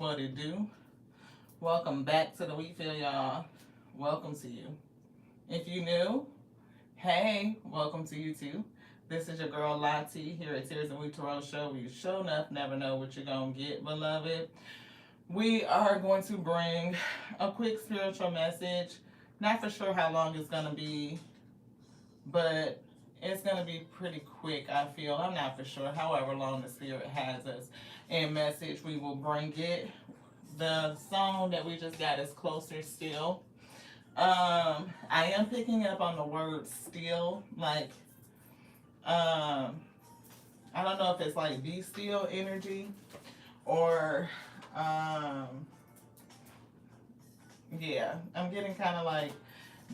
What it do? Welcome back to the Wheat Field, y'all. Welcome to you. If you new, hey, welcome to you too. This is your girl Lottie here at Tears and Wheat Tarot Show. Where you show enough, never know what you're gonna get, beloved. We are going to bring a quick spiritual message. Not for sure how long it's gonna be, but it's gonna be pretty quick. I feel I'm not for sure. However long the spirit has us in message, we will bring it. The song that we just got is Closer Still. I am picking up on the word still, like, I don't know if it's like be still energy or, yeah, I'm getting kind of like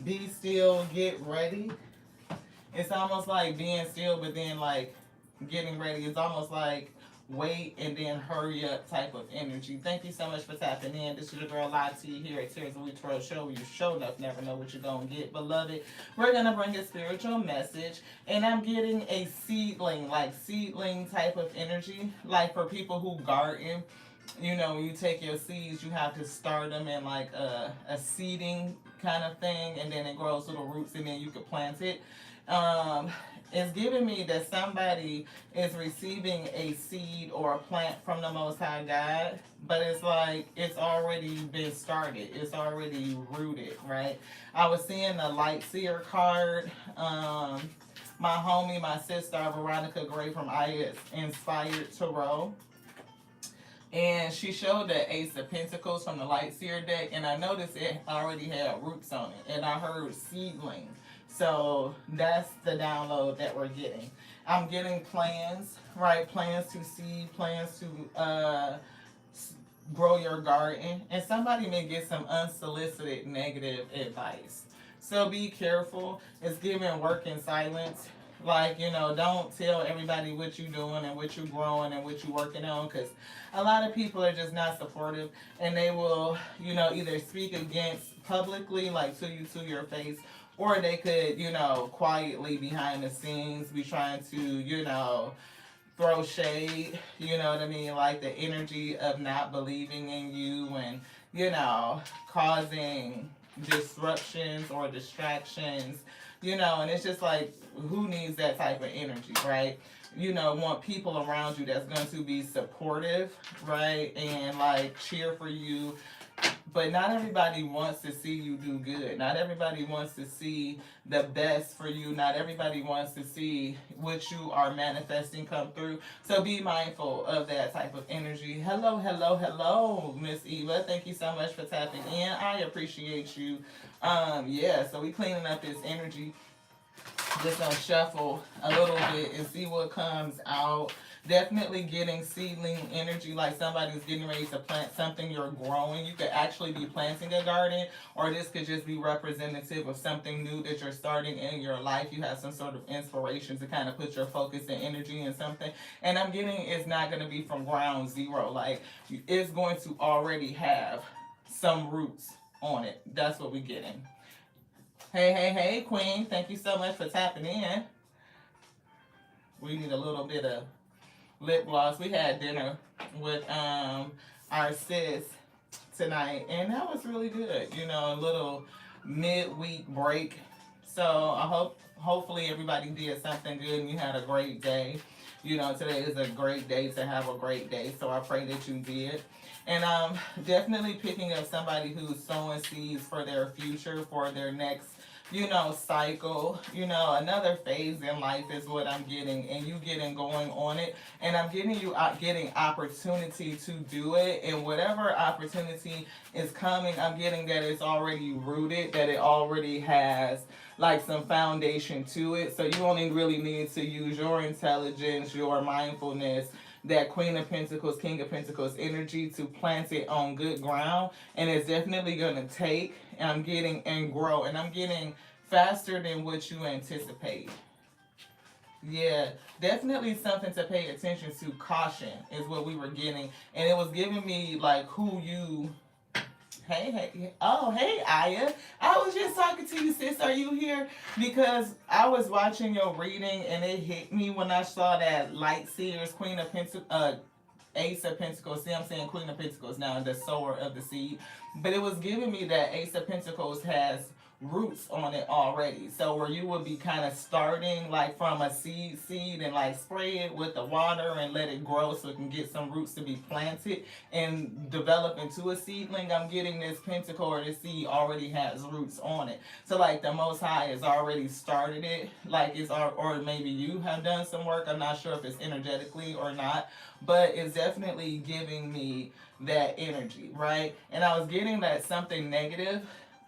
be still, get ready. It's almost like being still, but then like getting ready. It's almost like wait and then hurry up type of energy. Thank you so much for tapping in. This is your girl Lottie here at Tears and Wheat Tarot Show. You show enough, never know what you're gonna get, beloved. We're gonna bring a spiritual message, and I'm getting a seedling, like seedling type of energy, like for people who garden. You know, when you take your seeds, you have to start them in like a seeding kind of thing, and then it grows little roots, and then you can plant it. Um, it's giving me that somebody is receiving a seed or a plant from the Most High God, but it's like it's already been started. It's already rooted, right? I was seeing the Light Seer card. My homie, my sister, Veronica Gray from I Inspired Tarot. And she showed the Ace of Pentacles from the Light Seer deck, and I noticed it already had roots on it, and I heard seedling. So that's the download that we're getting. I'm getting plans, right? Plans to seed, plans to grow your garden, and somebody may get some unsolicited negative advice. So be careful. It's giving work in silence. Like, you know, don't tell everybody what you're doing and what you're growing and what you're working on, because a lot of people are just not supportive, and they will, you know, either speak against publicly, like to your face, or they could, you know, quietly behind the scenes be trying to, you know, throw shade, you know what I mean? Like the energy of not believing in you and, you know, causing disruptions or distractions, you know, and it's just like, who needs that type of energy, right? You know, want people around you that's going to be supportive, right? And like cheer for you. But not everybody wants to see you do good. Not everybody wants to see the best for you. Not everybody wants to see what you are manifesting come through. So be mindful of that type of energy. Hello, hello, hello, Miss Eva. Thank you so much for tapping in. I appreciate you. Yeah, so we cleaning up this energy. Just gonna shuffle a little bit and see what comes out. Definitely getting seedling energy, like somebody's getting ready to plant something you're growing. You could actually be planting a garden, or this could just be representative of something new that you're starting in your life. You have some sort of inspiration to kind of put your focus and energy in something. And I'm getting it's not going to be from ground zero. Like, it's going to already have some roots on it. That's what we're getting. Hey, hey, hey, Queen. Thank you so much for tapping in. We need a little bit of lip gloss. We had dinner with our sis tonight, and that was really good. You know, a little midweek break. So hopefully everybody did something good and you had a great day. You know, today is a great day to have a great day. So I pray that you did. And I'm definitely picking up somebody who's sowing seeds for their future, for their next, you know, cycle. You know, another phase in life is what I'm getting, and you getting going on it. And I'm getting you getting opportunity to do it. And whatever opportunity is coming, I'm getting that it's already rooted, that it already has like some foundation to it. So you only really need to use your intelligence, your mindfulness, that Queen of Pentacles, King of Pentacles energy to plant it on good ground. And it's definitely going to take, and I'm getting, and grow. And I'm getting faster than what you anticipate. Yeah, definitely something to pay attention to. Caution is what we were getting. And it was giving me like who you... Hey, hey, oh, hey, Aya. I was just talking to you, sis. Are you here? Because I was watching your reading, and it hit me when I saw that Light Seers, Queen of Pentacles, Ace of Pentacles. See, I'm saying Queen of Pentacles now, the sower of the seed. But it was giving me that Ace of Pentacles has roots on it already. So where you would be kind of starting like from a seed and like spray it with the water and let it grow so it can get some roots to be planted and develop into a seedling. I'm getting this pentacle or this seed already has roots on it. So like the Most High has already started it. Like it's or maybe you have done some work. I'm not sure if it's energetically or not, but it's definitely giving me that energy, right? And I was getting that something negative,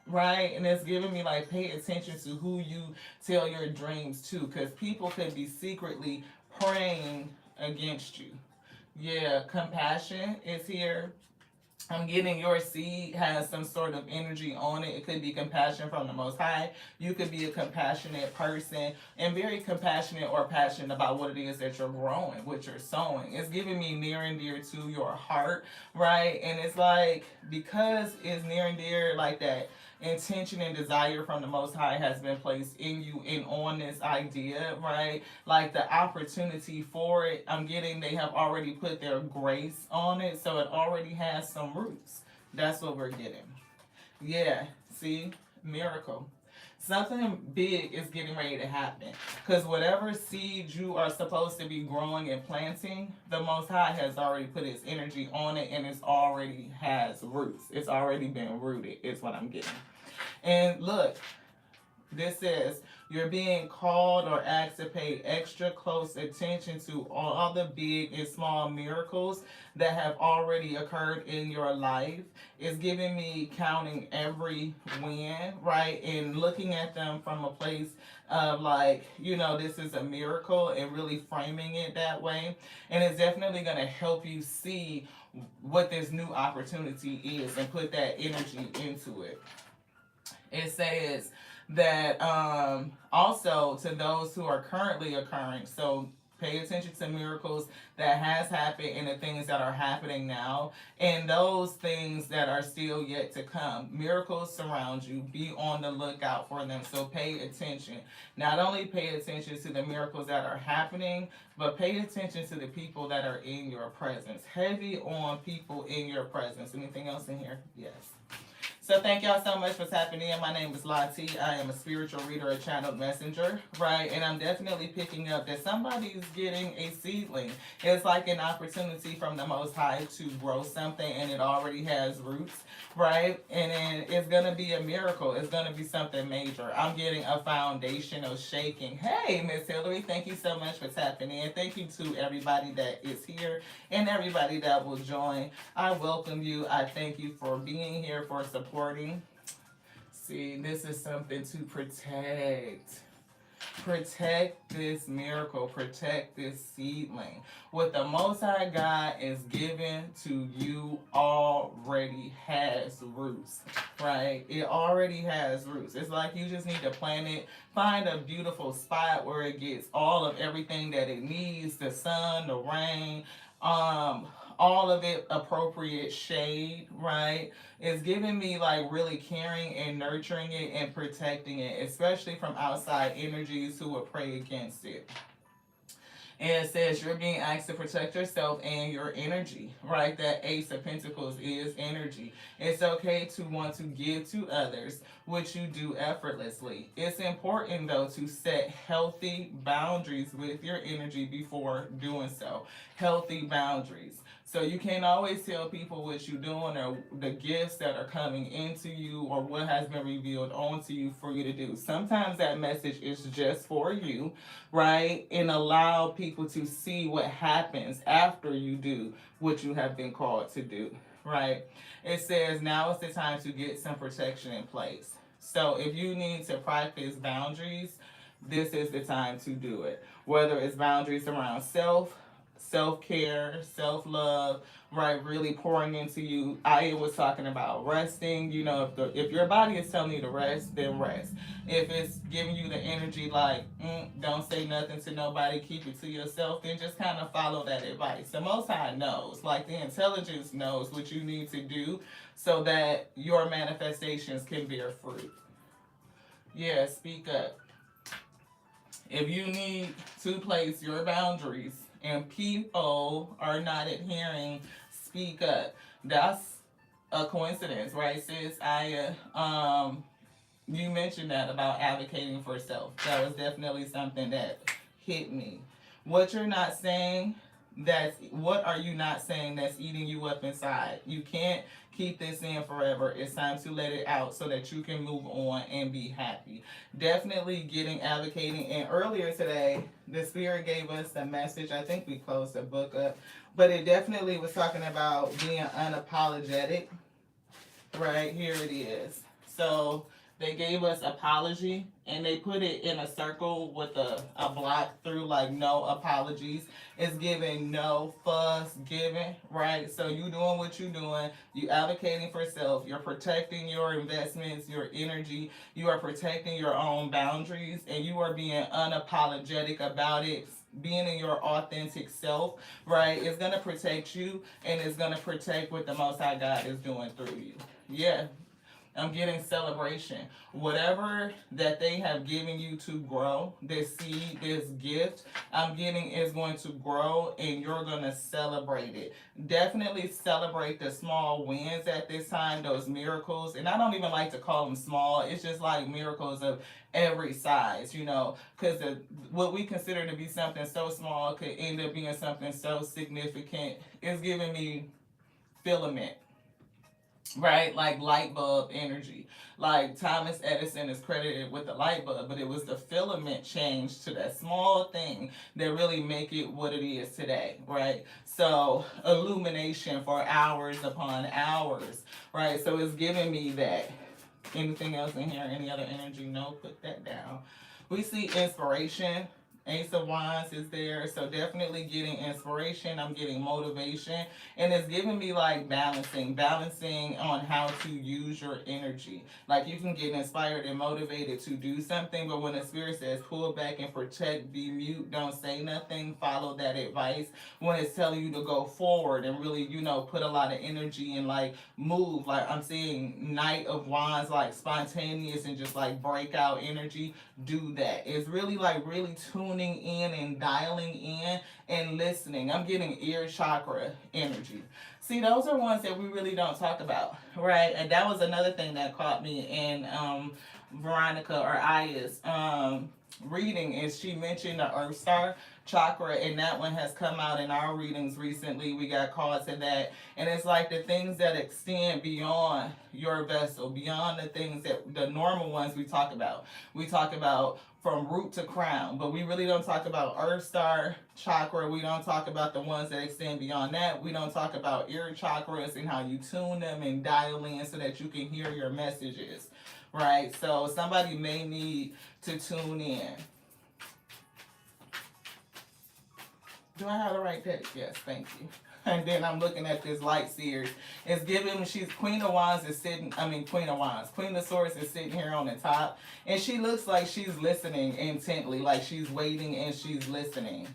right? And it's giving me like pay attention to who you tell your dreams to, because people could be secretly praying against you. Yeah, compassion is here. I'm getting your seed has some sort of energy on it. It could be compassion from the Most High. You could be a compassionate person and very compassionate or passionate about what it is that you're growing, what you're sowing. It's giving me near and dear to your heart, right? And it's like, because it's near and dear like that, intention and desire from the Most High has been placed in you and on this idea, right? Like the opportunity for it, I'm getting they have already put their grace on it, so it already has some roots. That's what we're getting. Yeah, see? Miracle. Something big is getting ready to happen. Because whatever seed you are supposed to be growing and planting, the Most High has already put His energy on it and it's already has roots. It's already been rooted, is what I'm getting. And look, this says, you're being called or asked to pay extra close attention to all the big and small miracles that have already occurred in your life. It's giving me counting every win, right? And looking at them from a place of like, you know, this is a miracle and really framing it that way. And it's definitely going to help you see what this new opportunity is and put that energy into it. It says that also to those who are currently occurring, so pay attention to miracles that has happened and the things that are happening now and those things that are still yet to come. Miracles surround you. Be on the lookout for them. So pay attention. Not only pay attention to the miracles that are happening, but pay attention to the people that are in your presence. Heavy on people in your presence. Anything else in here? Yes. So thank y'all so much for tapping in. My name is Lati. I am a spiritual reader, a channeled messenger, right? And I'm definitely picking up that somebody's getting a seedling. It's like an opportunity from the Most High to grow something and it already has roots, right? And then it's going to be a miracle. It's going to be something major. I'm getting a foundational shaking. Hey, Miss Hillary, thank you so much for tapping in. Thank you to everybody that is here and everybody that will join. I welcome you. I thank you for being here, for supporting. See, this is something to protect. Protect this miracle. Protect this seedling. What the Most High God is given to you already has roots, right? It already has roots. It's like you just need to plant it. Find a beautiful spot where it gets all of everything that it needs. The sun, the rain, all of it appropriate shade, right? It's giving me like really caring and nurturing it and protecting it, especially from outside energies who will pray against it. And it says you're being asked to protect yourself and your energy, right? That Ace of Pentacles is energy. It's okay to want to give to others, which you do effortlessly. It's important, though, to set healthy boundaries with your energy before doing so. Healthy boundaries. So you can't always tell people what you're doing or the gifts that are coming into you or what has been revealed onto you for you to do. Sometimes that message is just for you, right? And allow people to see what happens after you do what you have been called to do, right? It says now is the time to get some protection in place. So if you need to practice boundaries, this is the time to do it. Whether it's boundaries around self-care, self-love, right? Really pouring into you. I was talking about resting. You know, if your body is telling you to rest, then rest. If it's giving you the energy like, don't say nothing to nobody, keep it to yourself, then just kind of follow that advice. The Most High knows, like the intelligence knows what you need to do so that your manifestations can bear fruit. Yeah, speak up. If you need to place your boundaries and people are not adhering, speak up. That's a coincidence, right, sis? You mentioned that about advocating for self. That was definitely something that hit me. What you're not saying, what are you not saying that's eating you up inside? You can't keep this in forever. It's time to let it out so that you can move on and be happy. Definitely getting advocating. And earlier today, the spirit gave us a message. I think we closed the book up, but it definitely was talking about being unapologetic. Right here it is. So they gave us apology and they put it in a circle with a block through, like no apologies. It's giving no fuss giving, right? So you doing what you doing, you advocating for self, you're protecting your investments, your energy, you are protecting your own boundaries, and you are being unapologetic about it. Being in your authentic self, right? It's gonna protect you and it's gonna protect what the Most High God is doing through you. Yeah, I'm getting celebration. Whatever that they have given you to grow, this seed, this gift, I'm getting is going to grow and you're going to celebrate it. Definitely celebrate the small wins at this time, those miracles. And I don't even like to call them small. It's just like miracles of every size, you know, because what we consider to be something so small could end up being something so significant. It's giving me filament, right? Like light bulb energy. Like Thomas Edison is credited with the light bulb, but it was the filament change to that small thing that really make it what it is today, right? So illumination for hours upon hours, right? So it's giving me that. Anything else in here? Any other energy? No, put that down. We see inspiration. Ace of Wands is there, so definitely getting inspiration. I'm getting motivation, and it's giving me like balancing on how to use your energy. Like you can get inspired and motivated to do something, but when the spirit says pull back and protect, be mute, don't say nothing, follow that advice. When it's telling you to go forward and really, you know, put a lot of energy and like move. Like I'm seeing Knight of Wands, like spontaneous and just like breakout energy. Do that. It's really like really tuning in and dialing in and listening. I'm getting ear chakra energy. See, those are ones that we really don't talk about, right? And that was another thing that caught me in Veronica or Aya's reading, is she mentioned the Earth Star chakra, and that one has come out in our readings recently. We got called to that, and it's like the things that extend beyond your vessel, beyond the things that the normal ones we talk about. We talk about from root to crown, but we really don't talk about Earth Star chakra. We don't talk about the ones that extend beyond that. We don't talk about ear chakras and how you tune them and dial in so that you can hear your messages, right? So somebody may need to tune in. Do I have the right deck? Yes, thank you. And then I'm looking at this light seers. It's giving, she's Queen of Wands is sitting, Queen of Wands. Queen of Swords is sitting here on the top. And she looks like she's listening intently, like she's waiting and she's listening.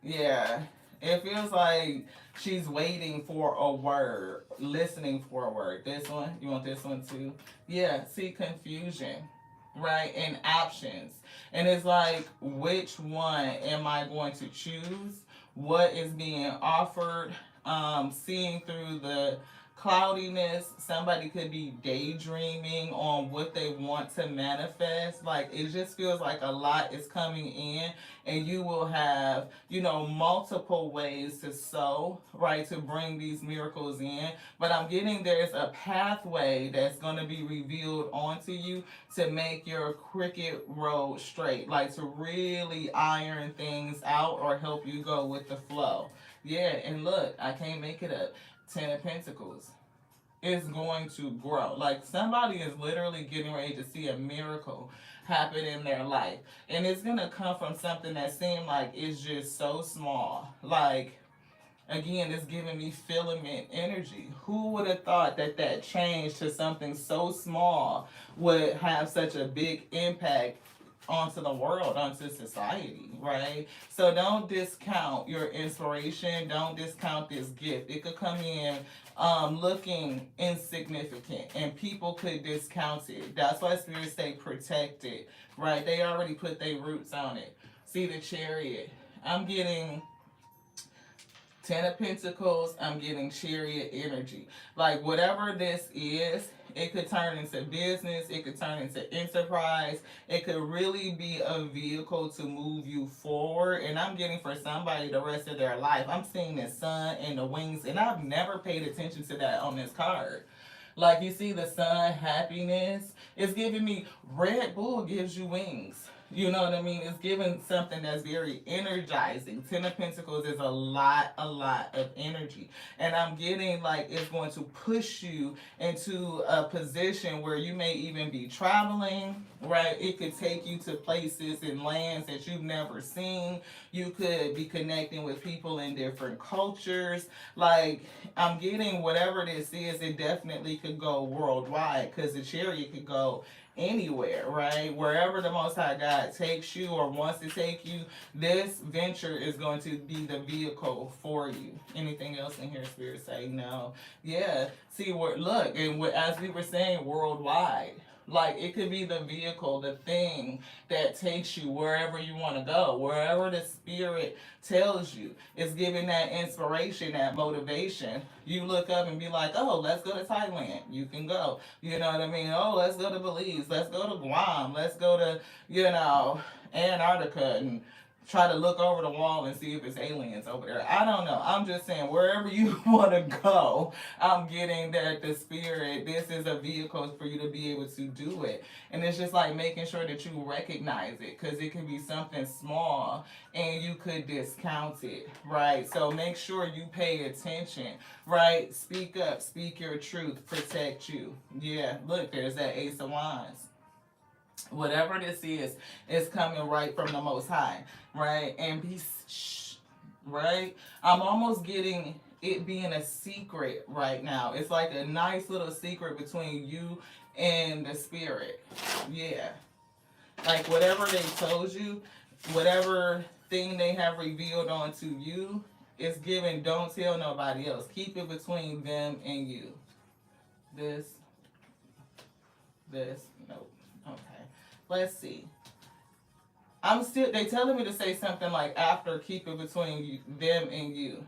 Yeah. It feels like she's waiting for a word, listening for a word. This one, you want this one too? Yeah, see, confusion, right? And options. And it's like, which one am I going to choose? What is being offered? Seeing through the cloudiness, somebody could be daydreaming on what they want to manifest. Like it just feels like a lot is coming in, and you will have, you know, multiple ways to sow, right, to bring these miracles in. But I'm getting there's a pathway that's going to be revealed onto you to make your crooked road straight, like to really iron things out or help you go with the flow. Yeah, and look, I can't make it up. 10 of Pentacles is going to grow. Like somebody is literally getting ready to see a miracle happen in their life. And it's going to come from something that seemed like it's just so small. Like, again, it's giving me filament energy. Who would have thought that that change to something so small would have such a big impact onto the world, onto society, right? So don't discount your inspiration. Don't discount this gift. It could come in looking insignificant, and people could discount it. That's why spirits say protected, right? They already put their roots on it. See the Chariot. I'm getting Ten of Pentacles, I'm getting Chariot energy. Like whatever this is, it could turn into business, it could turn into enterprise, it could really be a vehicle to move you forward. And I'm getting for somebody the rest of their life. I'm seeing the sun and the wings, and I've never paid attention to that on this card. Like you see the sun, happiness. It's giving me Red Bull gives you wings. You know what I mean? It's giving something that's very energizing. Ten of Pentacles is a lot of energy. And I'm getting like it's going to push you into a position where you may even be traveling, right? It could take you to places and lands that you've never seen. You could be connecting with people in different cultures. Like, I'm getting whatever this is, it definitely could go worldwide because the Chariot could go anywhere, right? Wherever the Most High God takes you or wants to take you, this venture is going to be the vehicle for you. Anything else in here, Spirit say no? Yeah. See, look, and as we were saying, worldwide. Like, it could be the vehicle, the thing that takes you wherever you want to go, wherever the Spirit tells you. It's giving that inspiration, that motivation. You look up and be like, oh, let's go to Thailand. You can go. You know what I mean? Oh, let's go to Belize. Let's go to Guam. Let's go to, Antarctica and try to look over the wall and see if it's aliens over there. I don't know. I'm just saying, wherever you want to go, I'm getting that the Spirit, this is a vehicle for you to be able to do it. And it's just like making sure that you recognize it, because it could be something small and you could discount it, right? So make sure you pay attention, right? Speak up, speak your truth, protect you. Yeah, look, there's that Ace of Wands. Whatever this is coming right from the Most High, right? And be right? I'm almost getting it being a secret right now. It's like a nice little secret between you and the Spirit. Yeah. Like whatever they told you, whatever thing they have revealed onto you, it's given, don't tell nobody else. Keep it between them and you. This, nope. Okay. Let's see. They telling me to say something like after, keep it between them and you.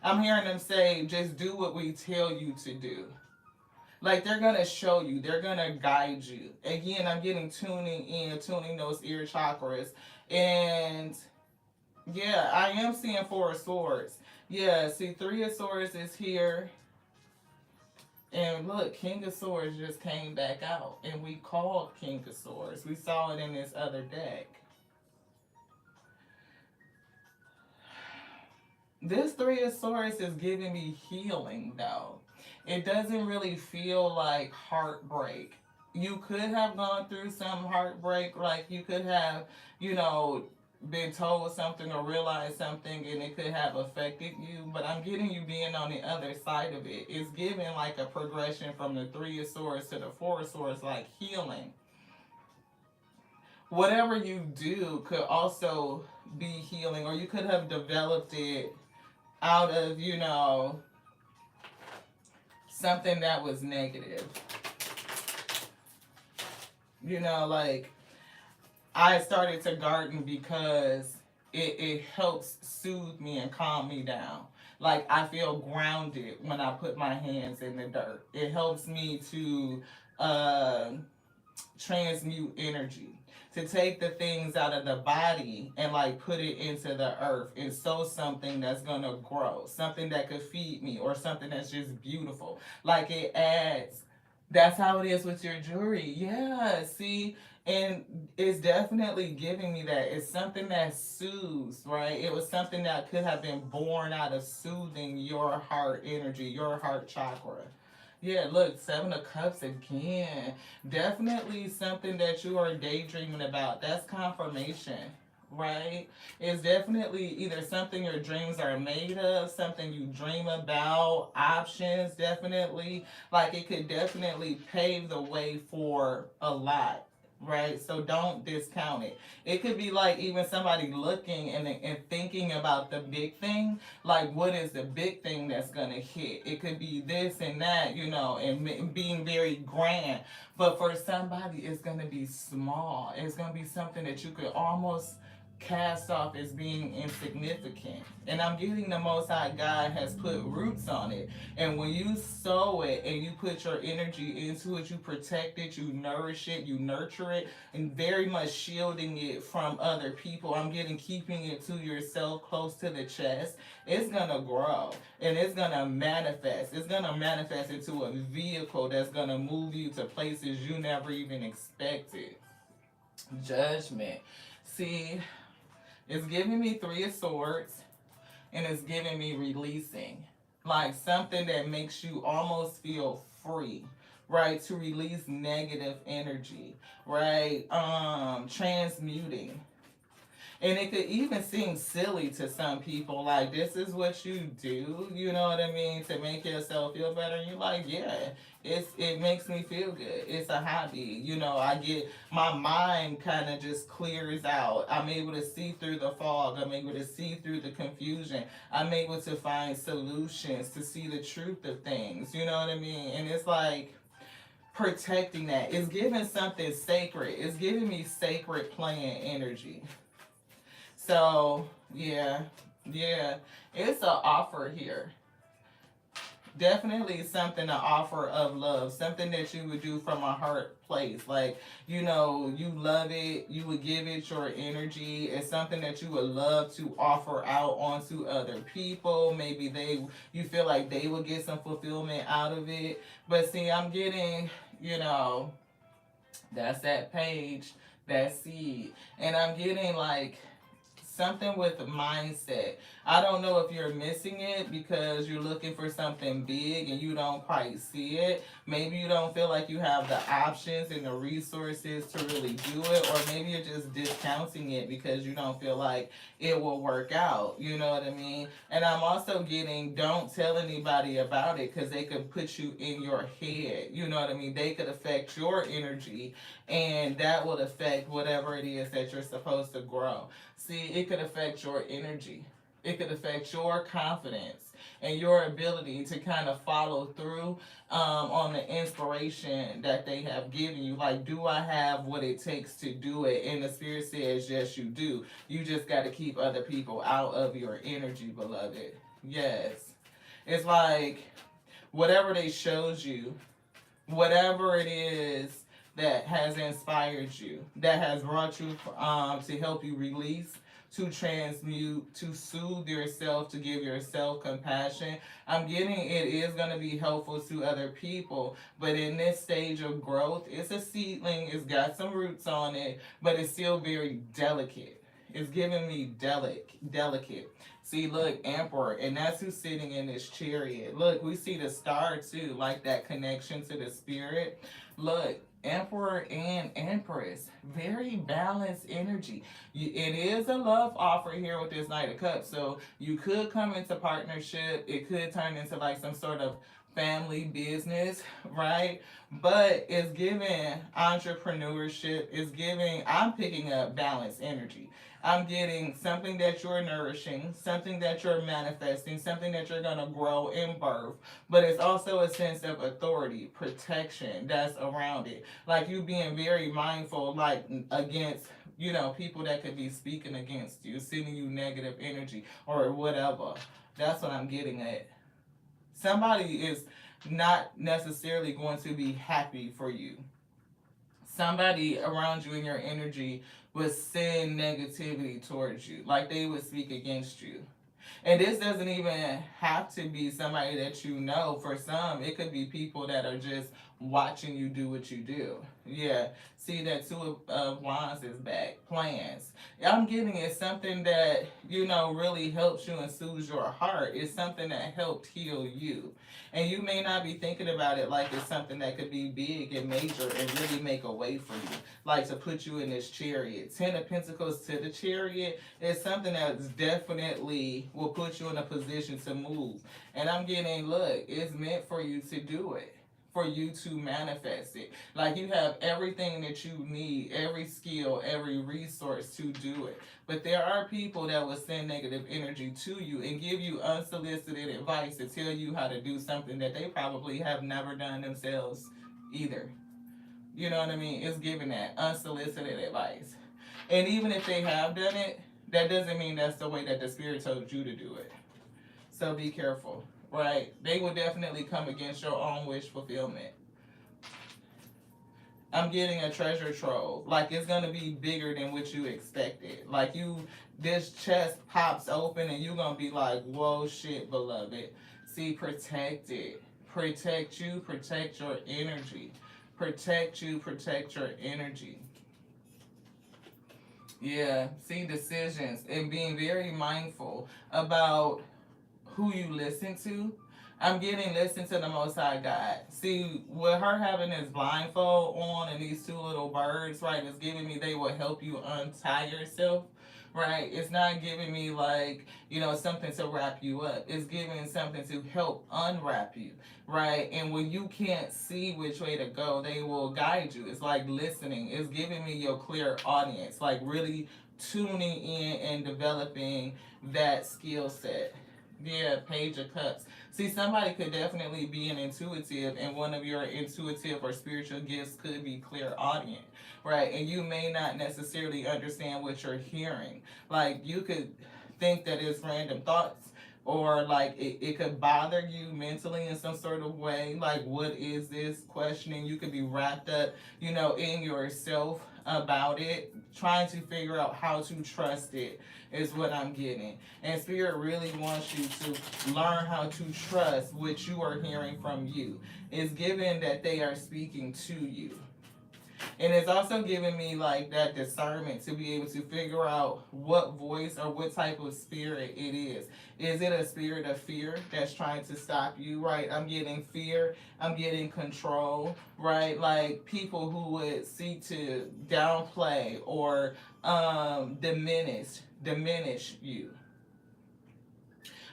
I'm hearing them say, just do what we tell you to do. Like they're going to show you, they're going to guide you. Again, I'm getting tuning those ear chakras. And yeah, I am seeing Four of Swords. Yeah, see, Three of Swords is here. And look, King of Swords just came back out. And we called King of Swords. We saw it in this other deck. This Three of Swords is giving me healing, though. It doesn't really feel like heartbreak. You could have gone through some heartbreak. Like you could have, been told something or realized something and it could have affected you, but I'm getting you being on the other side of it. It's giving like a progression from the Three of Swords to the Four of Swords, like healing. Whatever you do could also be healing, or you could have developed it out of, something that was negative. Like I started to garden because it helps soothe me and calm me down. Like I feel grounded when I put my hands in the dirt. It helps me to transmute energy, to take the things out of the body and like put it into the earth and sow something that's gonna grow, something that could feed me, or something that's just beautiful. Like it adds. That's how it is with your jewelry. Yeah, see? And it's definitely giving me that. It's something that soothes, right? It was something that could have been born out of soothing your heart energy, your heart chakra. Yeah, look, Seven of Cups again. Definitely something that you are daydreaming about. That's confirmation, right? It's definitely either something your dreams are made of, something you dream about, options, definitely. Like it could definitely pave the way for a lot. Right? So don't discount it. It could be like even somebody looking and thinking about the big thing. Like what is the big thing that's going to hit? It could be this and that, and being very grand. But for somebody, it's going to be small. It's going to be something that you could almost cast off as being insignificant. And I'm getting the Most High God has put roots on it. And when you sow it and you put your energy into it, you protect it, you nourish it, you nurture it, and very much shielding it from other people. I'm getting keeping it to yourself close to the chest. It's going to grow and it's going to manifest. It's going to manifest into a vehicle that's going to move you to places you never even expected. Judgment. See, it's giving me Three of Swords, and it's giving me releasing. Like something that makes you almost feel free, right? To release negative energy, right? Transmuting. And it could even seem silly to some people, like this is what you do, you know what I mean, to make yourself feel better. And you're like, yeah, it makes me feel good. It's a hobby, you know. I get my mind kind of just clears out. I'm able to see through the fog. I'm able to see through the confusion. I'm able to find solutions, to see the truth of things, you know what I mean. And it's like protecting that. It's giving something sacred. It's giving me sacred playing energy. So, yeah, it's an offer here. Definitely something, an offer of love, something that you would do from a heart place. Like, you know, you love it, you would give it your energy. It's something that you would love to offer out onto other people. Maybe you feel like they will get some fulfillment out of it. But see, I'm getting, you know, that's that page, that seed. And I'm getting like something with mindset. I don't know if you're missing it because you're looking for something big and you don't quite see it. Maybe you don't feel like you have the options and the resources to really do it, or maybe you're just discounting it because you don't feel like it will work out. You know what I mean? And I'm also getting, don't tell anybody about it because they could put you in your head. You know what I mean? They could affect your energy, and that would affect whatever it is that you're supposed to grow. See, it could affect your energy. It could affect your confidence and your ability to kind of follow through on the inspiration that they have given you. Like, do I have what it takes to do it? And the Spirit says, yes, you do. You just got to keep other people out of your energy, beloved. Yes. It's like whatever they showed you, whatever it is that has inspired you, that has brought you to help you release, to transmute, to soothe yourself, to give yourself compassion. I'm getting it is going to be helpful to other people, but in this stage of growth, it's a seedling, it's got some roots on it, but it's still very delicate. It's giving me delicate. See, look, Emperor, and that's who's sitting in this chariot. Look, we see the star too, like that connection to the spirit. Look, Emperor and Empress, very balanced energy. It is a love offer here with this Knight of Cups, so you could come into partnership. It could turn into like some sort of family business, right? But it's giving entrepreneurship. It's giving, I'm picking up balanced energy. I'm getting something that you're nourishing, something that you're manifesting, something that you're going to grow in birth. But it's also a sense of authority, protection that's around it. Like you being very mindful, like against, you know, people that could be speaking against you, sending you negative energy or whatever. That's what I'm getting at. Somebody is not necessarily going to be happy for you. Somebody around you in your energy would send negativity towards you, like they would speak against you. And this doesn't even have to be somebody that you know. For some, it could be people that are just watching you do what you do. Yeah, see that Two of Wands is back. Plans. I'm getting it something that, you know, really helps you and soothes your heart. It's something that helped heal you. And you may not be thinking about it like it's something that could be big and major and really make a way for you. Like to put you in this chariot. 10 of Pentacles to the chariot is something that's definitely will put you in a position to move. And I'm getting, look, it's meant for you to do it. For you to manifest it. Like you have everything that you need, every skill, every resource to do it. But there are people that will send negative energy to you and give you unsolicited advice to tell you how to do something that they probably have never done themselves either. You know what I mean? It's giving that unsolicited advice. And even if they have done it, that doesn't mean that's the way that the spirit told you to do it. So be careful, right? They will definitely come against your own wish fulfillment. I'm getting a treasure trove. Like it's gonna be bigger than what you expected. Like this chest pops open and you're gonna be like, whoa, shit, beloved. See, protect it. Protect you, protect your energy. Protect you, protect your energy. Yeah, see, decisions and being very mindful about who you listen to. I'm getting listen to the Most High God. See, with her having this blindfold on and these two little birds, right, it's giving me they will help you untie yourself, right? It's not giving me like, something to wrap you up. It's giving something to help unwrap you, right? And when you can't see which way to go, they will guide you. It's like listening. It's giving me your clear audience, like really tuning in and developing that skill set. Yeah, Page of Cups. See, somebody could definitely be an intuitive, and one of your intuitive or spiritual gifts could be clairaudient, right? And you may not necessarily understand what you're hearing. Like, you could think that it's random thoughts, or like it could bother you mentally in some sort of way. Like, what is this? Questioning. You could be wrapped up, in yourself about it, trying to figure out how to trust it is what I'm getting. And Spirit really wants you to learn how to trust what you are hearing from you. It's given that they are speaking to you. And it's also giving me like that discernment to be able to figure out what voice or what type of spirit it is. Is it a spirit of fear that's trying to stop you, right? I'm getting fear. I'm getting control, right? Like people who would seek to downplay or diminish you.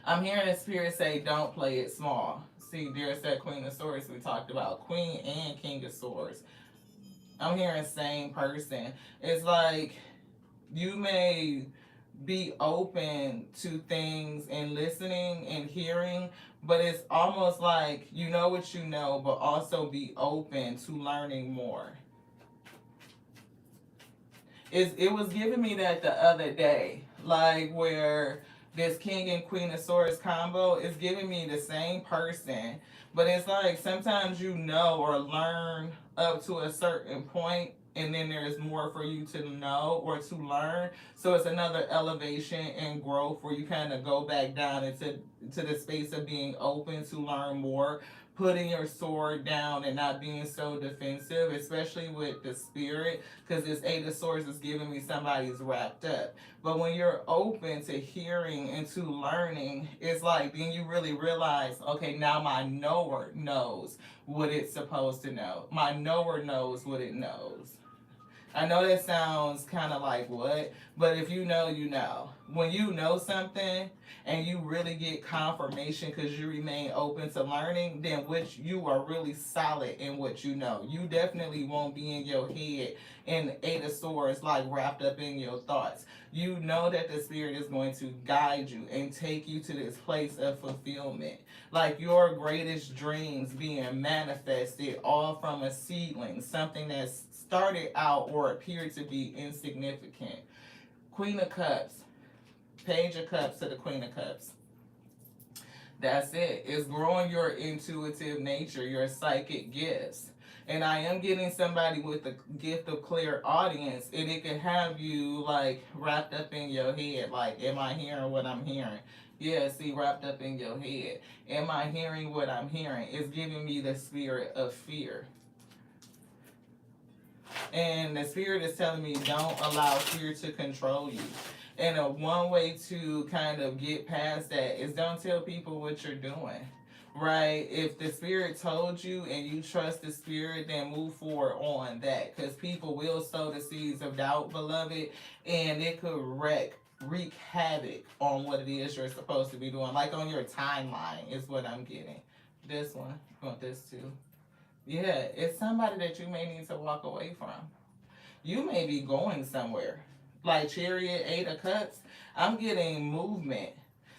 I'm hearing the spirit say, don't play it small. See, there's that Queen of Swords we talked about. Queen and King of Swords. I'm hearing same person. It's like you may be open to things and listening and hearing, but it's almost like you know what you know, but also be open to learning more. It was giving me that the other day, like where this King and Queen of Swords combo is giving me the same person, but it's like sometimes or learn up to a certain point, and then there's more for you to know or to learn. So it's another elevation and growth where you kind of go back down into the space of being open to learn more, putting your sword down and not being so defensive, especially with the spirit, because this Eight of Swords is giving me somebody's wrapped up. But when you're open to hearing and to learning, it's like then you really realize, okay, now my knower knows what it's supposed to know. My knower knows what it knows. I know that sounds kind of like what, but if you know, you know. When you know something and you really get confirmation because you remain open to learning, then which you are really solid in what you know. You definitely won't be in your head and Eight of Swords like wrapped up in your thoughts. You know that the Spirit is going to guide you and take you to this place of fulfillment. Like your greatest dreams being manifested all from a seedling, something that's started out or appeared to be insignificant. Queen of Cups, Page of Cups to the Queen of Cups. That's it. It's growing your intuitive nature, your psychic gifts. And I am getting somebody with the gift of clairaudience, and it can have you like wrapped up in your head. Like, am I hearing what I'm hearing? Yeah, see, wrapped up in your head. Am I hearing what I'm hearing? It's giving me the spirit of fear. And the spirit is telling me don't allow fear to control you. And one way to kind of get past that is don't tell people what you're doing. Right? If the spirit told you and you trust the spirit, then move forward on that. Because people will sow the seeds of doubt, beloved, and it could wreak havoc on what it is you're supposed to be doing. Like on your timeline is what I'm getting. This one. You want this too? Yeah, it's somebody that you may need to walk away from. You may be going somewhere. Like Chariot, Eight of Cups, I'm getting movement.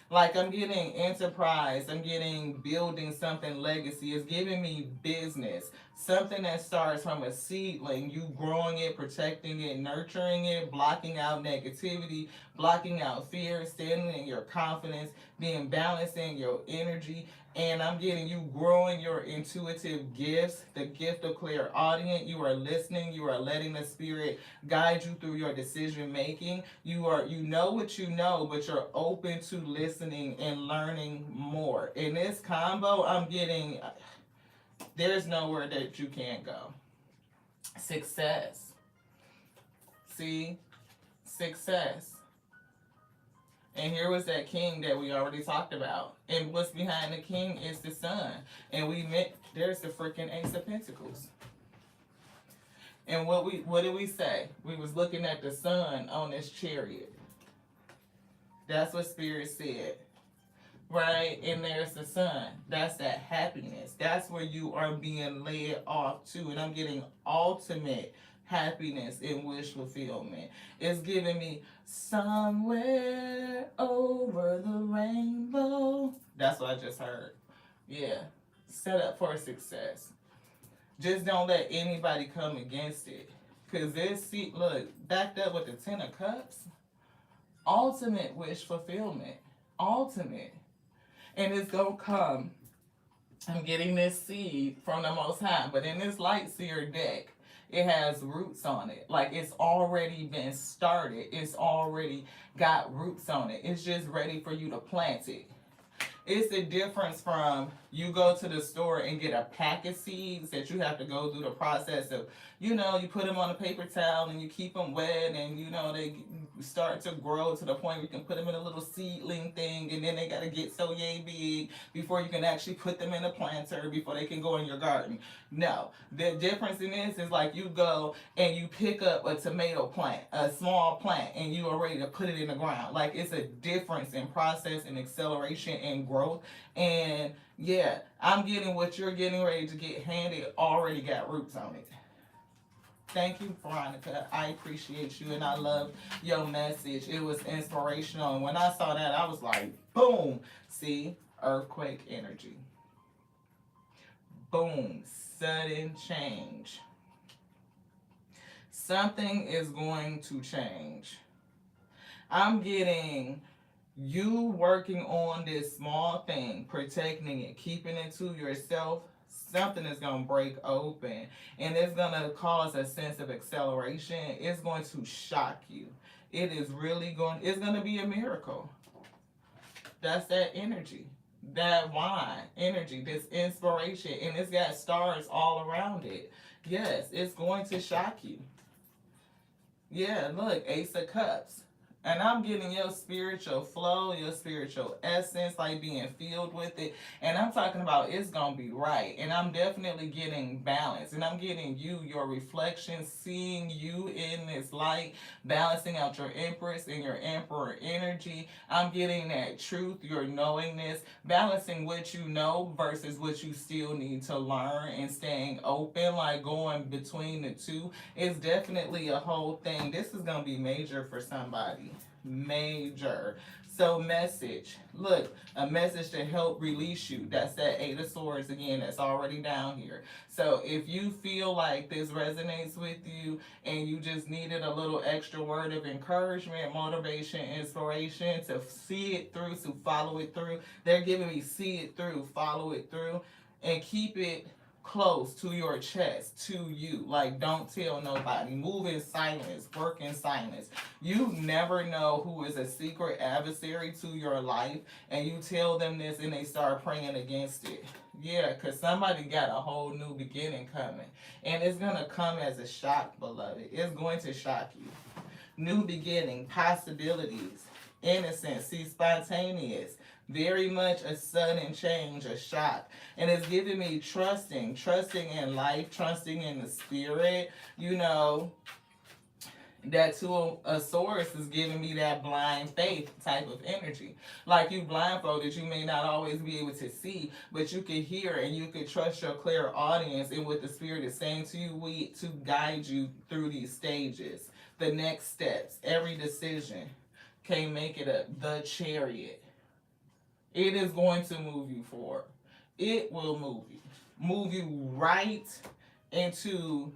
Like I'm getting enterprise, I'm getting building something legacy. It's giving me business. Something that starts from a seedling, you growing it, protecting it, nurturing it, blocking out negativity, blocking out fear, standing in your confidence, being balanced in your energy. And I'm getting you growing your intuitive gifts, the gift of clairaudient. You are listening, you are letting the spirit guide you through your decision making. You know what you know, but you're open to listening and learning more. In this combo, I'm getting there's nowhere that you can't go. Success. See? Success. And here was that king that we already talked about. And what's behind the king is the sun. And we met there's the freaking Ace of Pentacles. And what did we say? We was looking at the sun on this chariot. That's what Spirit said. Right? And there's the sun. That's that happiness. That's where you are being led off to. And I'm getting ultimate happiness and wish fulfillment. It's giving me somewhere over the rainbow. That's what I just heard. Yeah. Set up for success. Just don't let anybody come against it. Because this, look, backed up with the Ten of Cups. Ultimate wish fulfillment. Ultimate. And it's going to come. I'm getting this seed from the Most High. But in this Light Seer deck, it has roots on it. Like it's already been started. It's already got roots on it. It's just ready for you to plant it. It's the difference from you go to the store and get a pack of seeds that you have to go through the process of, you put them on a paper towel and you keep them wet and, they start to grow to the point where you can put them in a little seedling thing and then they got to get so yay big before you can actually put them in a planter before they can go in your garden. No, the difference in this is like you go and you pick up a tomato plant, a small plant, and you are ready to put it in the ground. Like it's a difference in process and acceleration and growth. And yeah, I'm getting what you're getting ready to get handed already got roots on it. Thank you, Veronica. I appreciate you and I love your message. It was inspirational. And when I saw that, I was like, boom. See, earthquake energy. Boom. Sudden change. Something is going to change. I'm getting you working on this small thing, protecting it, keeping it to yourself. Something is going to break open and it's going to cause a sense of acceleration. It's going to shock you. It is really it's going to be a miracle. That's that energy, that wine energy, this inspiration, and it's got stars all around it. Yes, it's going to shock you. Yeah, look, Ace of Cups. And I'm getting your spiritual flow, your spiritual essence, like being filled with it. And I'm talking about it's going to be right. And I'm definitely getting balance. And I'm getting you, your reflection, seeing you in this light, balancing out your Empress and your Emperor energy. I'm getting that truth, your knowingness, balancing what you know versus what you still need to learn and staying open, like going between the two. It's definitely a whole thing. This is going to be major for somebody. Major. So message. Look, a message to help release you. That's that Eight of Swords again. That's already down here. So if you feel like this resonates with you and you just needed a little extra word of encouragement, motivation, inspiration to see it through, to follow it through, they're giving me see it through, follow it through, and keep it close to your chest, to you. Like, don't tell nobody. Move in silence. Work in silence. You never know who is a secret adversary to your life, and you tell them this and they start praying against it. Yeah, because somebody got a whole new beginning coming. And it's going to come as a shock, beloved. It's going to shock you. New beginning, possibilities, innocence, see, spontaneous. Very much a sudden change, a shock. And it's giving me trusting in life, trusting in the spirit. That Two of Swords is giving me that blind faith type of energy. Like you blindfolded, you may not always be able to see, but you can hear and you can trust your clairaudience and what the spirit is saying to you to guide you through these stages. The next steps, every decision. Can't make it up. The Chariot. It is going to move you forward. It will move you right into,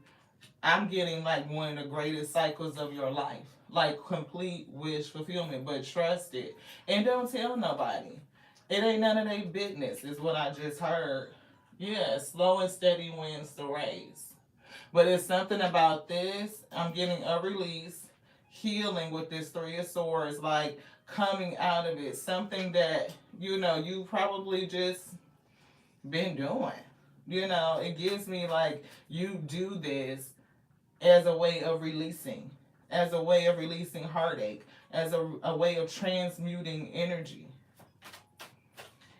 I'm getting like one of the greatest cycles of your life, like complete wish fulfillment. But trust it and don't tell nobody. It ain't none of their business, is what I just heard. Yeah, slow and steady wins the race. But it's something about this. I'm getting a release, healing with this Three of Swords, like coming out of it. Something that, you probably just been doing. It gives me like you do this as a way of releasing, as a way of releasing heartache, as a way of transmuting energy.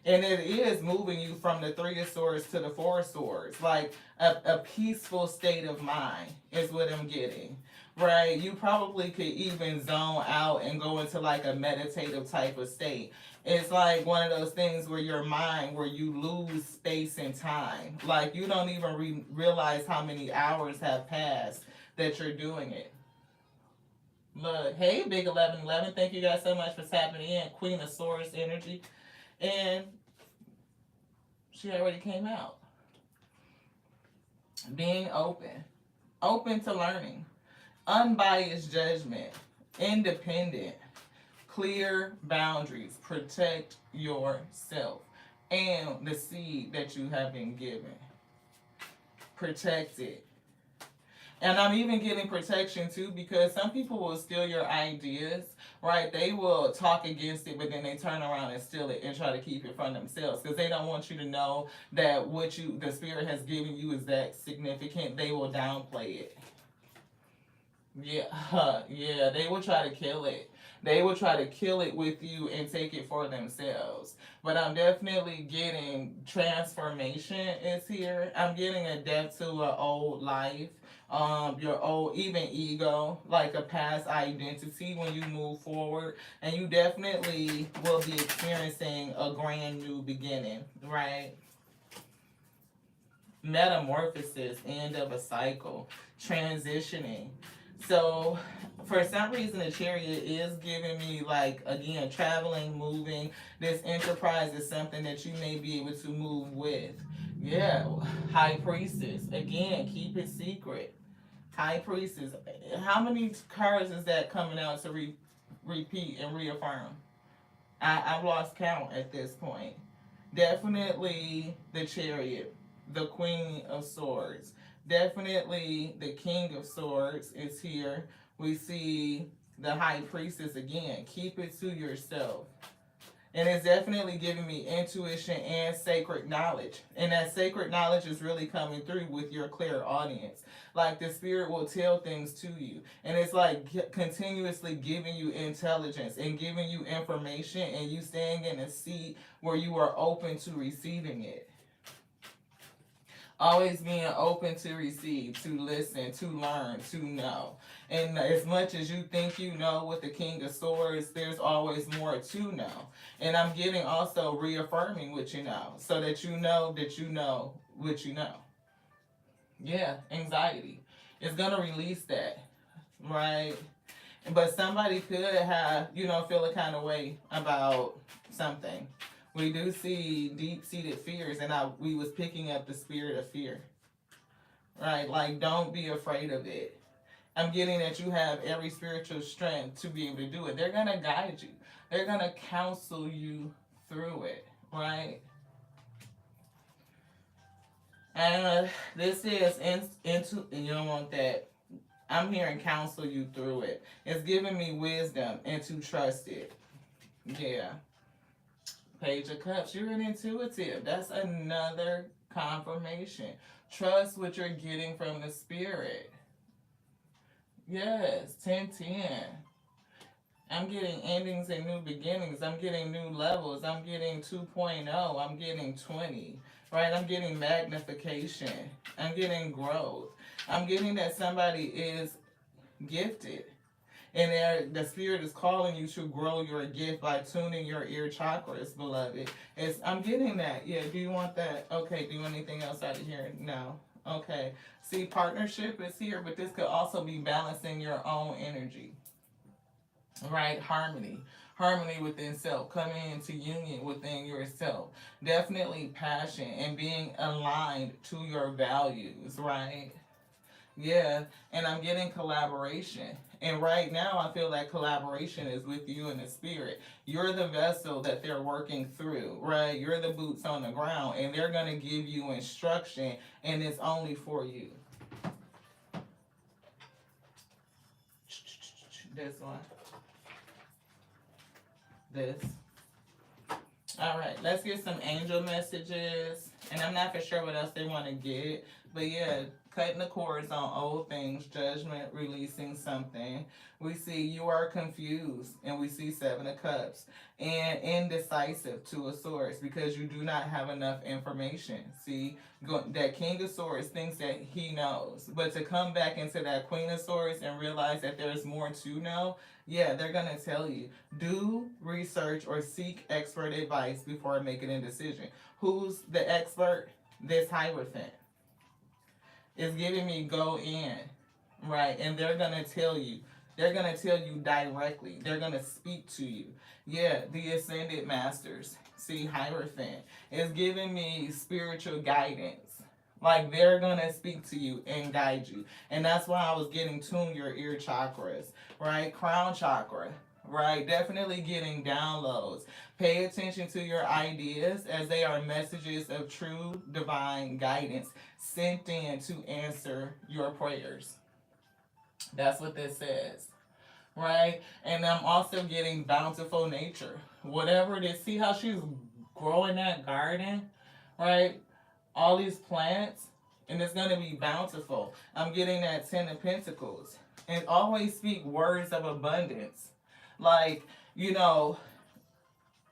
And it is moving you from the Three of Swords to the Four of Swords. Like a peaceful state of mind is what I'm getting. Right? You probably could even zone out and go into like a meditative type of state. It's like one of those things where your mind, where you lose space and time. Like you don't even realize how many hours have passed that you're doing it. Look, hey, Big 1111, thank you guys so much for tapping in. Queen of Swords energy. And she already came out. Being open to learning, unbiased judgment, independent, clear boundaries, protect yourself and the seed that you have been given. Protect it. And I'm even getting protection too, because some people will steal your ideas, right? They will talk against it, but then they turn around and steal it and try to keep it from themselves because they don't want you to know that what the spirit has given you is that significant. They will downplay it. Yeah, yeah, they will try to kill it. They will try to kill it with you and take it for themselves. But I'm definitely getting transformation is here. I'm getting a death to an old life. Your old, even ego, like a past identity when you move forward. And you definitely will be experiencing a brand new beginning, right? Metamorphosis, end of a cycle, transitioning. So for some reason the Chariot is giving me, like, again, traveling, moving. This enterprise is something that you may be able to move with. Yeah, High Priestess, again, keep it secret. High Priestess, how many cards is that coming out to repeat and reaffirm? I've lost count at this point. Definitely the Chariot, the Queen of Swords. Definitely the King of Swords is here. We see the High Priestess again. Keep it to yourself. And it's definitely giving me intuition and sacred knowledge. And that sacred knowledge is really coming through with your clear audience. Like the spirit will tell things to you. And it's like continuously giving you intelligence and giving you information, and you staying in a seat where you are open to receiving it. Always being open to receive, to listen, to learn, to know. And as much as you think you know with the King of Swords, there's always more to know. And I'm getting also reaffirming what you know, so that you know what you know. Yeah, anxiety. It's going to release that, right? But somebody could have, feel a kind of way about something. We do see deep-seated fears, and we was picking up the spirit of fear, right? Like, don't be afraid of it. I'm getting that you have every spiritual strength to be able to do it. They're going to guide you. They're going to counsel you through it, right? And this is into, you don't want that. I'm hearing counsel you through it. It's giving me wisdom and to trust it. Yeah. Page of Cups, you're an intuitive. That's another confirmation. Trust what you're getting from the spirit. Yes, 10-10. I'm getting endings and new beginnings. I'm getting new levels. I'm getting 2.0. I'm getting 20. Right? I'm getting magnification. I'm getting growth. I'm getting that somebody is gifted. And the spirit is calling you to grow your gift by tuning your ear chakras, beloved. I'm getting that. Yeah, do you want that? Okay, do you want anything else out of here? No. Okay. See, partnership is here, but this could also be balancing your own energy. Right? Harmony. harmony within self, coming into union within yourself. Definitely passion and being aligned to your values, right? Yeah, and I'm getting collaboration. And right now, I feel that collaboration is with you in the spirit. You're the vessel that they're working through, right? You're the boots on the ground, and they're going to give you instruction, and it's only for you. This one. This. All right, let's get some angel messages. And I'm not for sure what else they want to get. But yeah, cutting the cords on old things, judgment, releasing something. We see you are confused, and we see Seven of Cups. And indecisive, Two of Swords, because you do not have enough information. See, that King of Swords thinks that he knows. But to come back into that Queen of Swords and realize that there's more to know, yeah, they're going to tell you. Do research or seek expert advice before making a decision. Who's the expert? This Hierophant is giving me go in, right? And they're going to tell you. They're going to tell you directly. They're going to speak to you. Yeah, the Ascended Masters. See, Hierophant is giving me spiritual guidance. Like, they're going to speak to you and guide you. And that's why I was getting tuned your ear chakras, right? Crown chakra, right? Definitely getting downloads. Pay attention to your ideas as they are messages of true divine guidance sent in to answer your prayers. That's what this says, right? And I'm also getting bountiful nature. Whatever it is, see how she's growing that garden, right? All these plants, and it's going to be bountiful. I'm getting that Ten of Pentacles. And always speak words of abundance. Like, you know,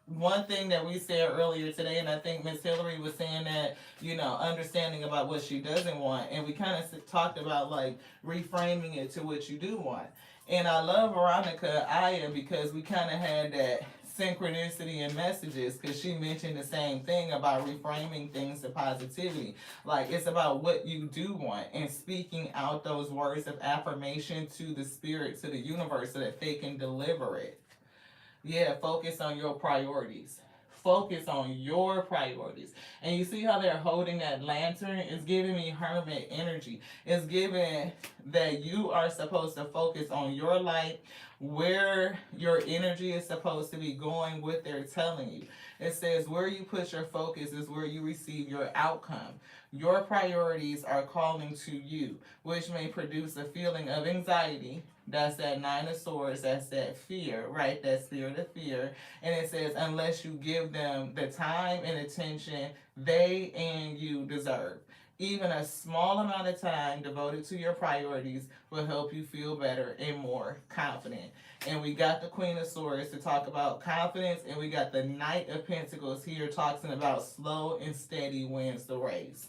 one thing that we said earlier today, and I think Miss Hillary was saying that, you know, understanding about what she doesn't want. And we kind of talked about, like, reframing it to what you do want. And I love Veronica Aya because we kind of had that synchronicity in messages, because she mentioned the same thing about reframing things to positivity. Like, it's about what you do want and speaking out those words of affirmation to the spirit, to the universe, so that they can deliver it. Yeah, focus on your priorities. Focus on your priorities. And you see how they're holding that lantern? It's giving me hermit energy. It's giving that you are supposed to focus on your light, where your energy is supposed to be going, what they're telling you. It says where you put your focus is where you receive your outcome. Your priorities are calling to you, which may produce a feeling of anxiety. That's that Nine of Swords. That's that fear, right? That spirit of fear. And it says, unless you give them the time and attention they and you deserve. Even a small amount of time devoted to your priorities will help you feel better and more confident. And we got the Queen of Swords to talk about confidence, and we got the Knight of Pentacles here talking about slow and steady wins the race.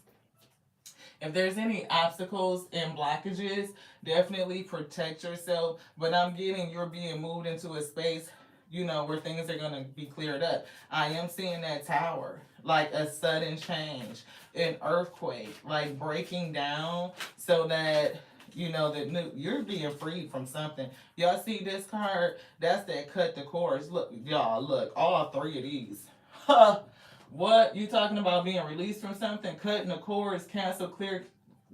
If there's any obstacles and blockages, definitely protect yourself. But I'm getting you're being moved into a space, you know, where things are going to be cleared up. I am seeing that tower, like a sudden change, an earthquake, like breaking down so that, you know, that you're being freed from something. Y'all see this card? That's that cut the cords. Look, y'all, look, all three of these. What? You talking about being released from something? Cutting the cords, cancel, clear,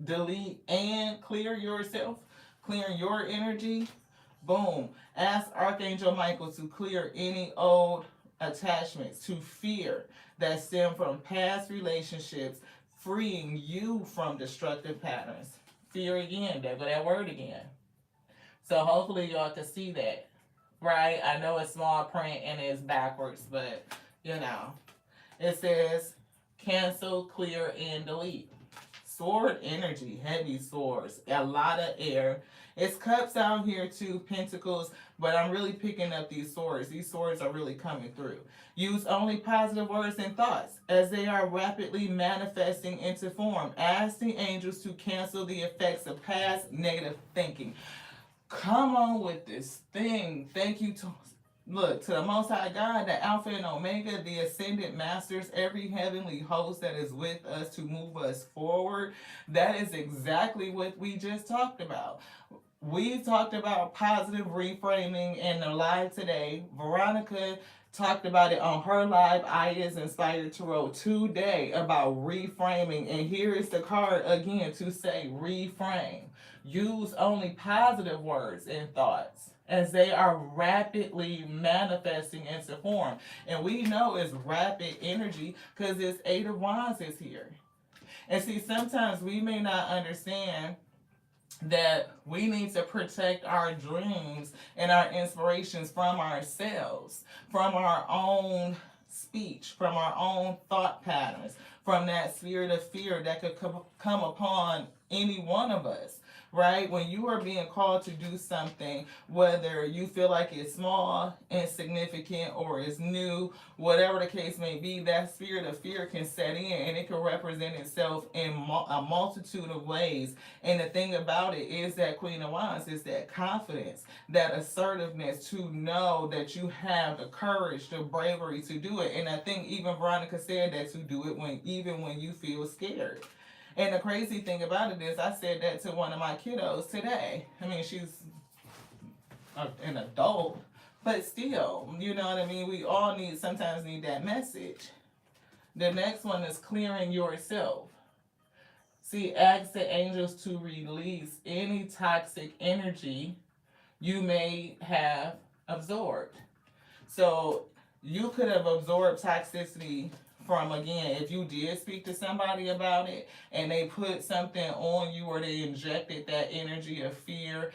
delete, and clear yourself? Clearing your energy? Boom. Ask Archangel Michael to clear any old attachments to fear that stem from past relationships, freeing you from destructive patterns. Fear again. There go that word again. So hopefully y'all can see that. Right? I know it's small print and it's backwards, but, you know. It says, cancel, clear, and delete. Sword energy, heavy swords, a lot of air. It's cups out here too, pentacles, but I'm really picking up these swords. These swords are really coming through. Use only positive words and thoughts as they are rapidly manifesting into form. Ask the angels to cancel the effects of past negative thinking. Come on with this thing. Thank you to... Look, to the Most High God, the Alpha and Omega, the Ascended Masters, every heavenly host that is with us to move us forward. That is exactly what we just talked about. We talked about positive reframing in the live today. Veronica talked about it on her live I Is Inspired Tarot today about reframing. And here is the card again to say reframe. Use only positive words and thoughts as they are rapidly manifesting into form. And we know it's rapid energy because this Eight of Wands is here. And see, sometimes we may not understand that we need to protect our dreams and our inspirations from ourselves, from our own speech, from our own thought patterns, from that spirit of fear that could come upon any one of us. Right? When you are being called to do something, whether you feel like it's small, insignificant, or it's new, whatever the case may be, that spirit of fear can set in and it can represent itself in a multitude of ways. And the thing about it is that Queen of Wands is that confidence, that assertiveness to know that you have the courage, the bravery to do it. And I think even Veronica said that to do it even when you feel scared. And the crazy thing about it is I said that to one of my kiddos today. I mean, she's an adult, but still, you know what I mean? We all sometimes need that message. The next one is clearing yourself. See, ask the angels to release any toxic energy you may have absorbed. So you could have absorbed toxicity from, again, if you did speak to somebody about it and they put something on you or they injected that energy of fear,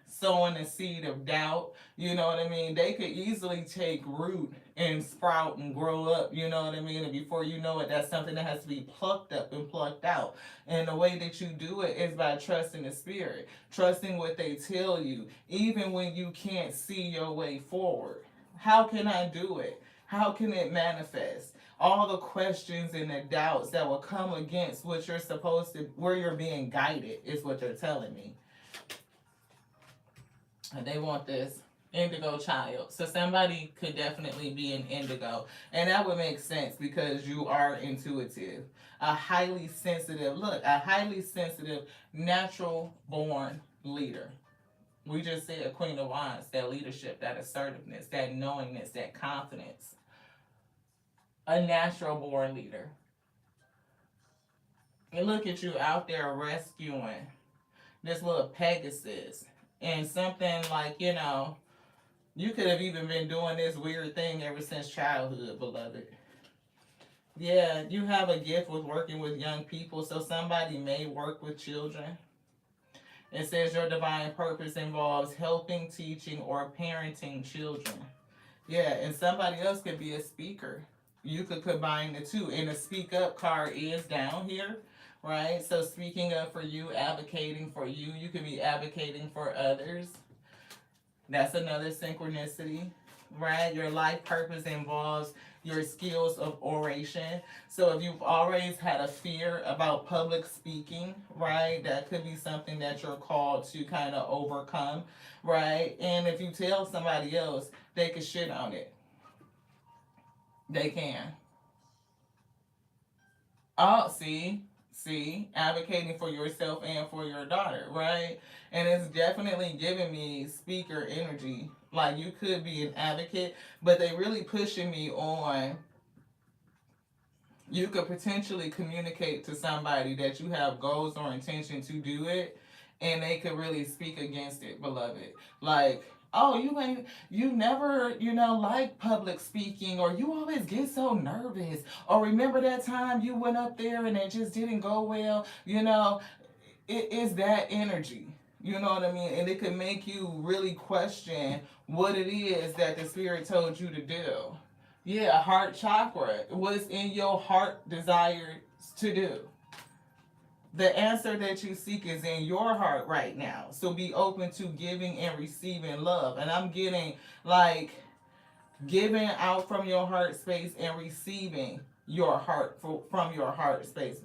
sowing the seed of doubt, you know what I mean? They could easily take root and sprout and grow up, you know what I mean? And before you know it, that's something that has to be plucked up and plucked out. And the way that you do it is by trusting the spirit, trusting what they tell you, even when you can't see your way forward. How can I do it? How can it manifest? All the questions and the doubts that will come against what you're supposed to, where you're being guided, is what they're telling me. And they want this indigo child. So somebody could definitely be an indigo. And that would make sense because you are intuitive. A highly sensitive, natural born leader. We just said Queen of Wands, that leadership, that assertiveness, that knowingness, that confidence. A natural born leader. And look at you out there rescuing this little Pegasus. And something like, you could have even been doing this weird thing ever since childhood, beloved. Yeah, you have a gift with working with young people, so somebody may work with children. It says your divine purpose involves helping, teaching, or parenting children. Yeah, and somebody else could be a speaker. You could combine the two. And the speak up card is down here, right? So speaking up for you, advocating for you. You could be advocating for others. That's another synchronicity, right? Your life purpose involves your skills of oration. So if you've always had a fear about public speaking, right, that could be something that you're called to kind of overcome, right? And if you tell somebody else, they can shit on it. They can. Oh, see, advocating for yourself and for your daughter, right? And it's definitely giving me speaker energy. Like you could be an advocate, but they really pushing me on. You could potentially communicate to somebody that you have goals or intention to do it, and they could really speak against it, beloved. Like, oh, you never, like public speaking, or you always get so nervous, or remember that time you went up there and it just didn't go well, it is that energy. You know what I mean? And it could make you really question what it is that the spirit told you to do. Yeah, heart chakra. What's in your heart desires to do? The answer that you seek is in your heart right now. So be open to giving and receiving love. And I'm getting like giving out from your heart space and receiving your heart from your heart space.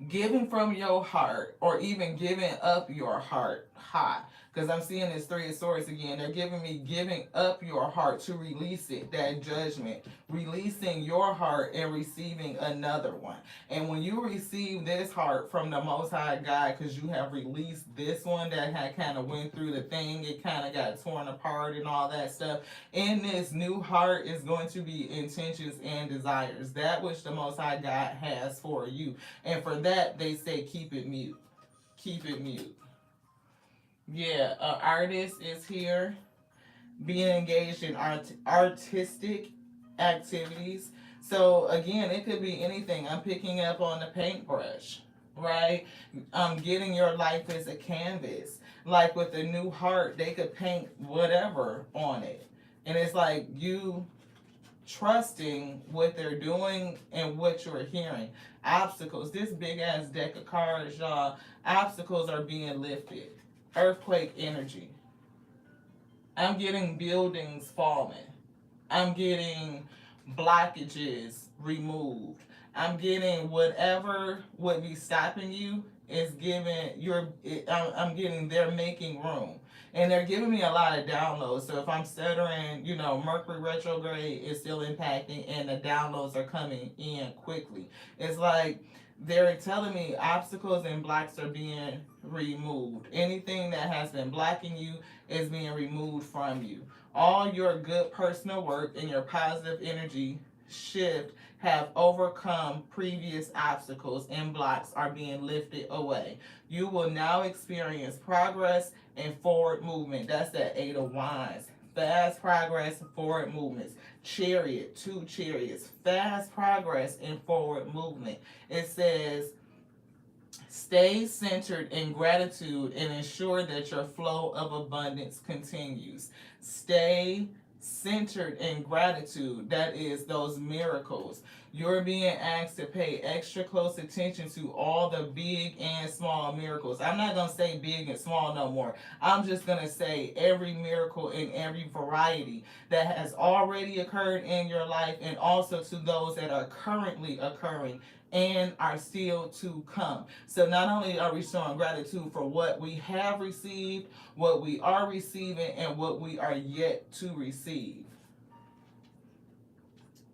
Giving from your heart, or even giving up your heart, hot. Because I'm seeing this Three of Swords again. They're giving me giving up your heart to release it, that judgment. Releasing your heart and receiving another one. And when you receive this heart from the Most High God, because you have released this one that had kind of went through the thing, it kind of got torn apart and all that stuff. In this new heart is going to be intentions and desires. That which the Most High God has for you. And for that, they say keep it mute. Keep it mute. Yeah, artist is here, being engaged in artistic activities. So again, it could be anything. I'm picking up on the paintbrush, right? Getting your life as a canvas. Like with a new heart, they could paint whatever on it. And it's like you trusting what they're doing and what you're hearing. Obstacles. This big ass deck of cards, y'all. Obstacles are being lifted. Earthquake energy. I'm getting buildings falling. I'm getting blockages removed. I'm getting whatever would be stopping you is giving I'm getting they're making room. And they're giving me a lot of downloads. So if I'm stuttering, Mercury retrograde is still impacting and the downloads are coming in quickly. It's like they're telling me obstacles and blocks are being removed. Anything that has been blocking you is being removed from you. All your good personal work and your positive energy shift have overcome previous obstacles and blocks are being lifted away. You will now experience progress and forward movement. That's that Eight of Wands. Fast progress, forward movements. Chariot, 2 chariots. Fast progress and forward movement. It says, stay centered in gratitude and ensure that your flow of abundance continues. Stay centered in gratitude. That is those miracles. You're being asked to pay extra close attention to all the big and small miracles. I'm not going to say big and small no more. I'm just going to say every miracle and every variety that has already occurred in your life, and also to those that are currently occurring and are still to come. So not only are we showing gratitude for what we have received, what we are receiving, and what we are yet to receive.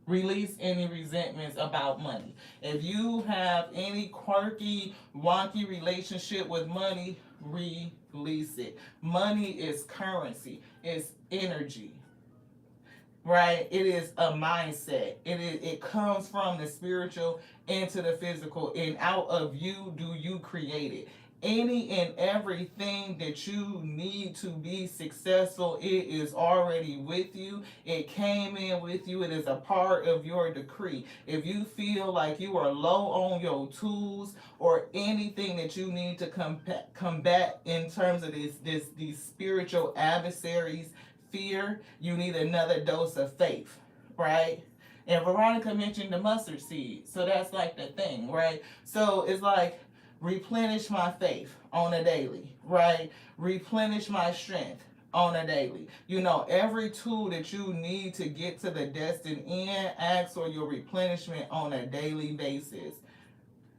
Release any resentments about money. If you have any quirky, wonky relationship with money, release it. Money is currency. It's energy. Right? It is a mindset. It comes from the spiritual into the physical, and out of you do you create it. Any and everything that you need to be successful, it is already with you. It came in with you. It is a part of your decree. If you feel like you are low on your tools or anything that you need to combat in terms of these spiritual adversaries, fear, you need another dose of faith, right? And Veronica mentioned the mustard seed. So that's like the thing, right? So it's like replenish my faith on a daily, right? Replenish my strength on a daily. Every tool that you need to get to the destined end, ask for your replenishment on a daily basis.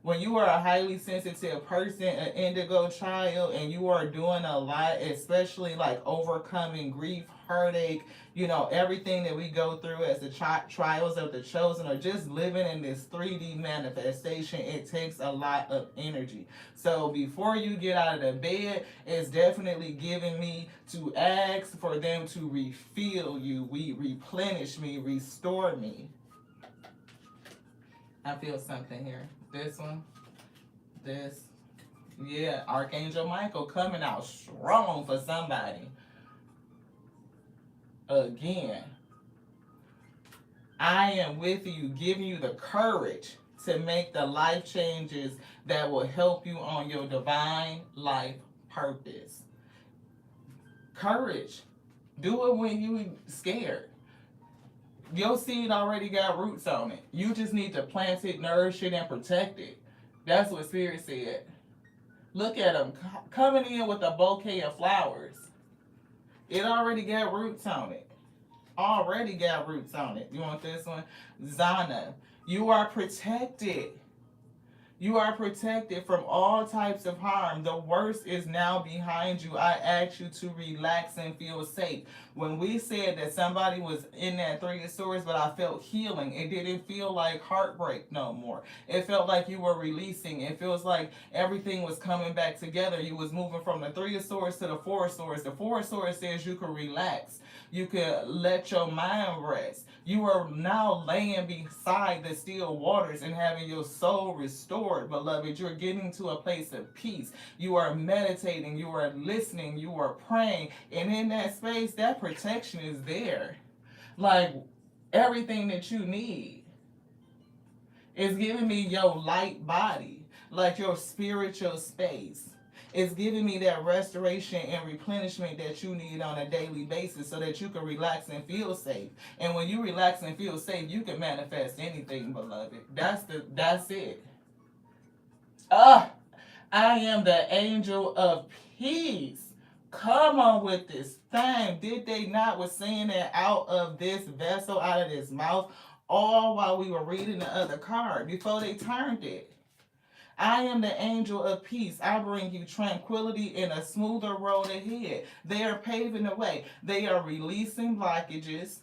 When you are a highly sensitive person, an indigo child, and you are doing a lot, especially like overcoming grief, heartache, everything that we go through as the trials of the chosen, or just living in this 3D manifestation, it takes a lot of energy. So before you get out of the bed, it's definitely giving me to ask for them to refill you, replenish me, restore me. I feel something here. This one, this, yeah, Archangel Michael coming out strong for somebody. Again, I am with you, giving you the courage to make the life changes that will help you on your divine life purpose. Courage. Do it when you're scared. Your seed already got roots on it. You just need to plant it, nourish it, and protect it. That's what Spirit said. Look at them coming in with a bouquet of flowers. It already got roots on it. Already got roots on it. You want this one? Zana, you are protected. You are protected from all types of harm. The worst is now behind you. I ask you to relax and feel safe. When we said that somebody was in that Three of Swords, but I felt healing, it didn't feel like heartbreak no more. It felt like you were releasing. It feels like everything was coming back together. You was moving from the Three of Swords to the Four of Swords. The Four of Swords says you can relax. You can let your mind rest. You are now laying beside the still waters and having your soul restored, beloved. You're getting to a place of peace. You are meditating. You are listening. You are praying. And in that space, that protection is there. Like everything that you need is giving me your light body, like your spiritual space. It's giving me that restoration and replenishment that you need on a daily basis so that you can relax and feel safe. And when you relax and feel safe, you can manifest anything, beloved. That's it. Ah, I am the angel of peace. Come on with this thing. Did they not was saying that out of this vessel, out of this mouth, all while we were reading the other card before they turned it? I am the angel of peace. I bring you tranquility and a smoother road ahead. They are paving the way. They are releasing blockages.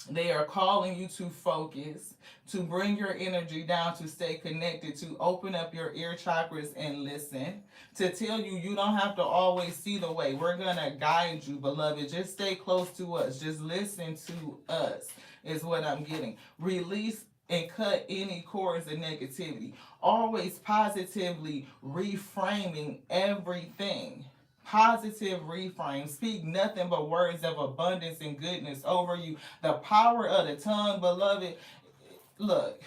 They are calling you to focus, to bring your energy down, to stay connected, to open up your ear chakras and listen, to tell you you don't have to always see the way. We're going to guide you, beloved. Just stay close to us. Just listen to us is what I'm getting. Release and cut any cords of negativity. Always positively reframing everything. Positive reframe. Speak nothing but words of abundance and goodness over you. The power of the tongue, beloved. Look,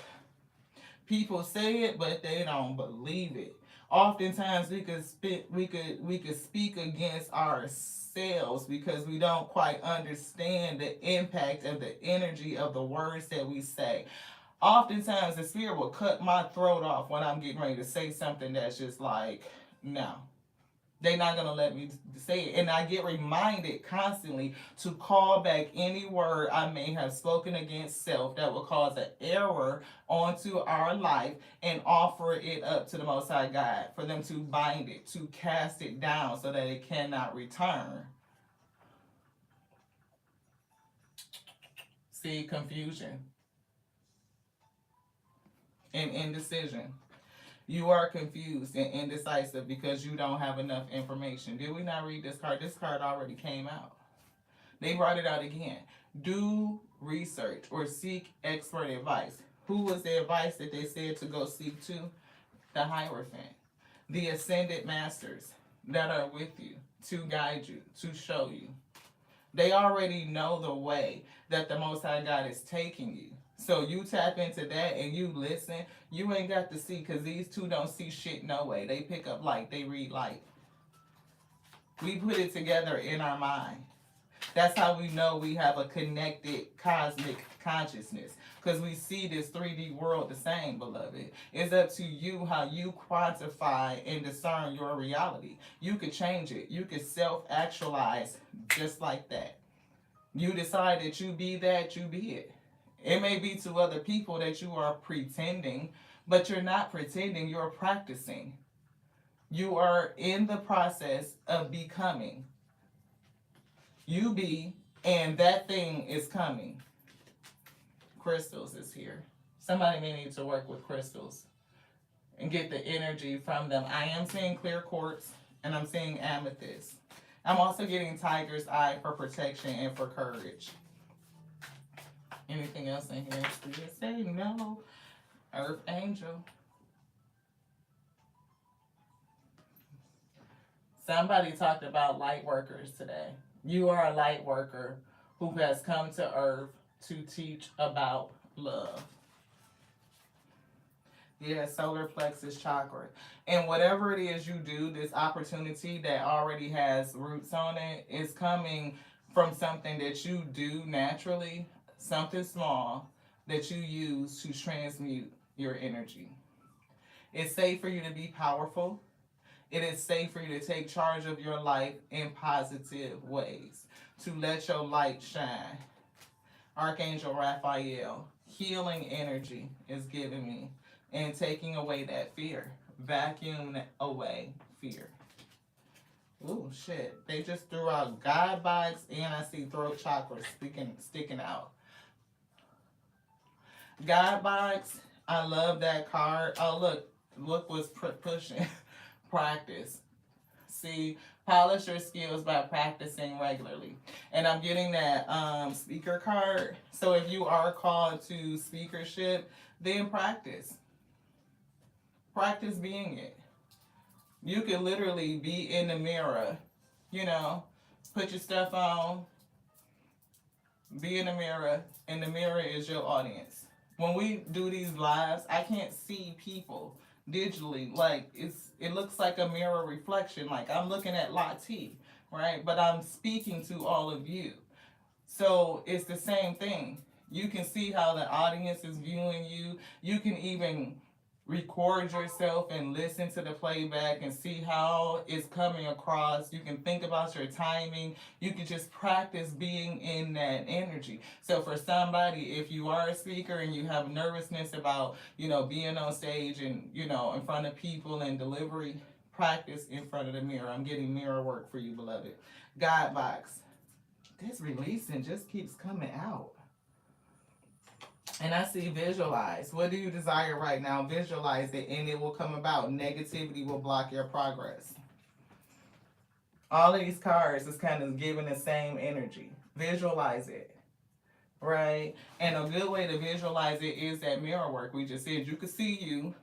people say it, but they don't believe it. Oftentimes we could speak against ourselves because we don't quite understand the impact of the energy of the words that we say. Oftentimes the spirit will cut my throat off when I'm getting ready to say something that's just like, no. They're not going to let me say it. And I get reminded constantly to call back any word I may have spoken against self that will cause an error onto our life and offer it up to the Most High God for them to bind it, to cast it down so that it cannot return. See, confusion and indecision. You are confused and indecisive because you don't have enough information. Did we not read this card? This card already came out. They brought it out again. Do research or seek expert advice. Who was the advice that they said to go seek to? The Hierophant. The Ascended Masters that are with you to guide you, to show you. They already know the way that the Most High God is taking you. So you tap into that and you listen. You ain't got to see because these two don't see shit no way. They pick up light. They read light. We put it together in our mind. That's how we know we have a connected cosmic consciousness. Because we see this 3D world the same, beloved. It's up to you how you quantify and discern your reality. You could change it. You could self-actualize just like that. You decide that you be that, you be it. It may be to other people that you are pretending, but you're not pretending, you're practicing. You are in the process of becoming. You be, and that thing is coming. Crystals is here. Somebody may need to work with crystals and get the energy from them. I am seeing clear quartz, and I'm seeing amethyst. I'm also getting tiger's eye for protection and for courage. Anything else in here? Spirit say no. Earth angel. Somebody talked about light workers today. You are a light worker who has come to earth to teach about love. Yeah, solar plexus chakra. And whatever it is you do, this opportunity that already has roots on it is coming from something that you do naturally, something small that you use to transmute your energy. It's safe for you to be powerful. It is safe for you to take charge of your life in positive ways, to let your light shine. Archangel Raphael, healing energy is giving me. and taking away that fear. Vacuum away fear. Ooh, shit. They just threw out God box, and I see throat chakra sticking out. God box, I love that card. Oh, look what's pushing. Practice. See, polish your skills by practicing regularly. And I'm getting that speaker card. So if you are called to speakership, then practice. Practice being it. You can literally be in the mirror, you know, put your stuff on, be in the mirror, and the mirror is your audience. When we do these lives, I can't see people digitally. Like it looks like a mirror reflection. Like I'm looking at Lati, right? But I'm speaking to all of you. So it's the same thing. You can see how the audience is viewing you. You can even record yourself and listen to the playback and see how it's coming across. You can think about your timing. You can just practice being in that energy. So for somebody, if you are a speaker and you have nervousness about, being on stage and, in front of people and delivery, practice in front of the mirror. I'm getting mirror work for you, beloved. God box. This releasing just keeps coming out. And I see visualize. What do you desire right now? Visualize it and it will come about. Negativity will block your progress. All of these cards is kind of giving the same energy. Visualize it. Right? And a good way to visualize it is that mirror work. We just said you can see you.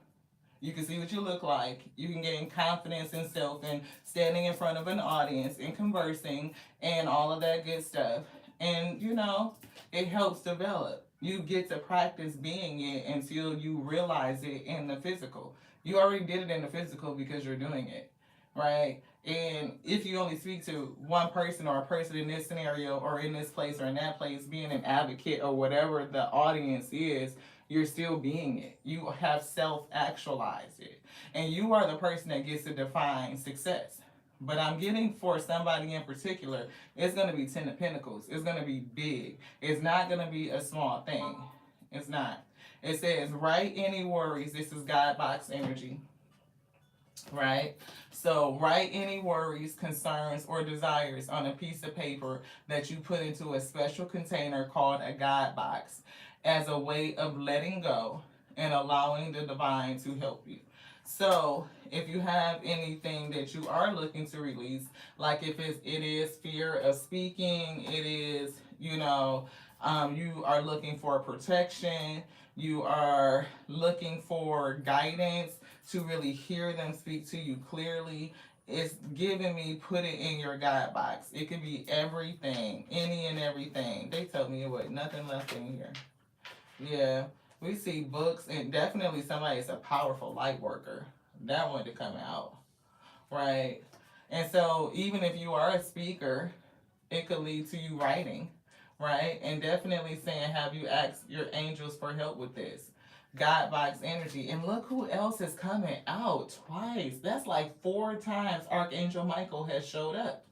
You can see what you look like. You can gain confidence in self and standing in front of an audience and conversing and all of that good stuff. And, it helps develop. You get to practice being it until you realize it in the physical. You already did it in the physical because you're doing it, right? And if you only speak to one person or a person in this scenario or in this place or in that place, being an advocate or whatever the audience is, you're still being it. You have self-actualized it. And you are the person that gets to define success. But I'm getting for somebody in particular, it's going to be 10 of Pentacles. It's going to be big. It's not going to be a small thing. It's not. It says, write any worries. This is God box energy. Right? So write any worries, concerns, or desires on a piece of paper that you put into a special container called a God box as a way of letting go and allowing the divine to help you. So if you have anything that you are looking to release, like if it is fear of speaking, it is, you are looking for protection, you are looking for guidance to really hear them speak to you clearly, it's giving me put it in your God box. It could be everything, any and everything. They told me it was nothing left in here. Yeah. We see books, and definitely somebody is a powerful light worker. That one to come out, right? And so even if you are a speaker, it could lead to you writing, right? And definitely saying, have you asked your angels for help with this? God box energy. And look who else is coming out twice. That's like 4 times Archangel Michael has showed up.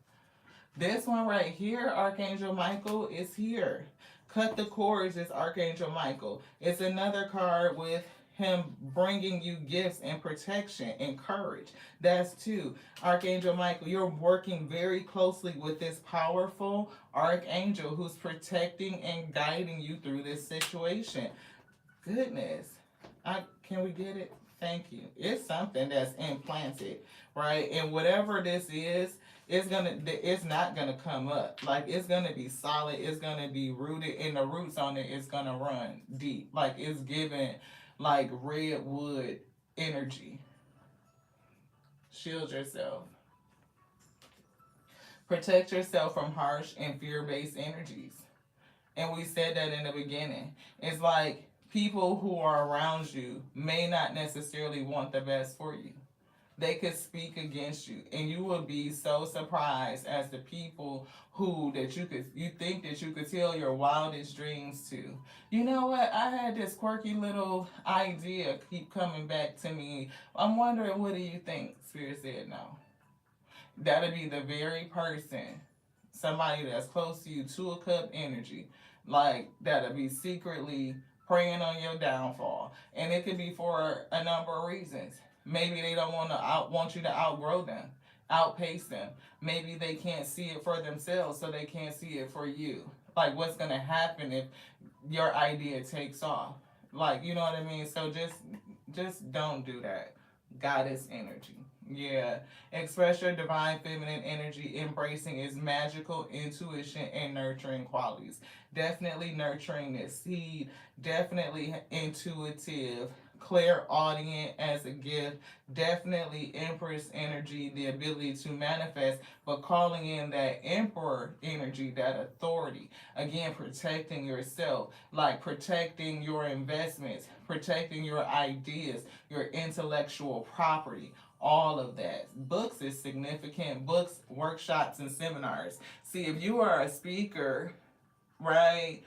This one right here, Archangel Michael, is here. Cut the cords is Archangel Michael. It's another card with him bringing you gifts and protection and courage. That's 2. Archangel Michael, you're working very closely with this powerful archangel who's protecting and guiding you through this situation. Goodness. Can we get it? Thank you. It's something that's implanted, right? And whatever this is, it's not gonna come up. Like it's gonna be solid, it's gonna be rooted, and the roots on it is gonna run deep. Like it's giving like redwood energy. Shield yourself. Protect yourself from harsh and fear-based energies. And we said that in the beginning. It's like people who are around you may not necessarily want the best for you. They could speak against you, and you will be so surprised as the people you think that you could tell your wildest dreams to. You know what? I had this quirky little idea keep coming back to me. I'm wondering, what do you think? Spirit said no. That'll be the very person, somebody that's close to you, 2 of Cup energy, like that'll be secretly praying on your downfall. And it could be for a number of reasons. Maybe they don't want you to outgrow them, outpace them. Maybe they can't see it for themselves, so they can't see it for you. Like what's gonna happen if your idea takes off? Like, you know what I mean? So just don't do that. Goddess energy. Yeah. Express your divine feminine energy, embracing its magical intuition and nurturing qualities. Definitely nurturing this seed, definitely intuitive, clairaudient as a gift, definitely Empress energy, the ability to manifest, but calling in that Emperor energy, that authority. Again, protecting yourself, like protecting your investments, protecting your ideas, your intellectual property. All of that. Books is significant. Books, workshops, and seminars. See, if you are a speaker, right,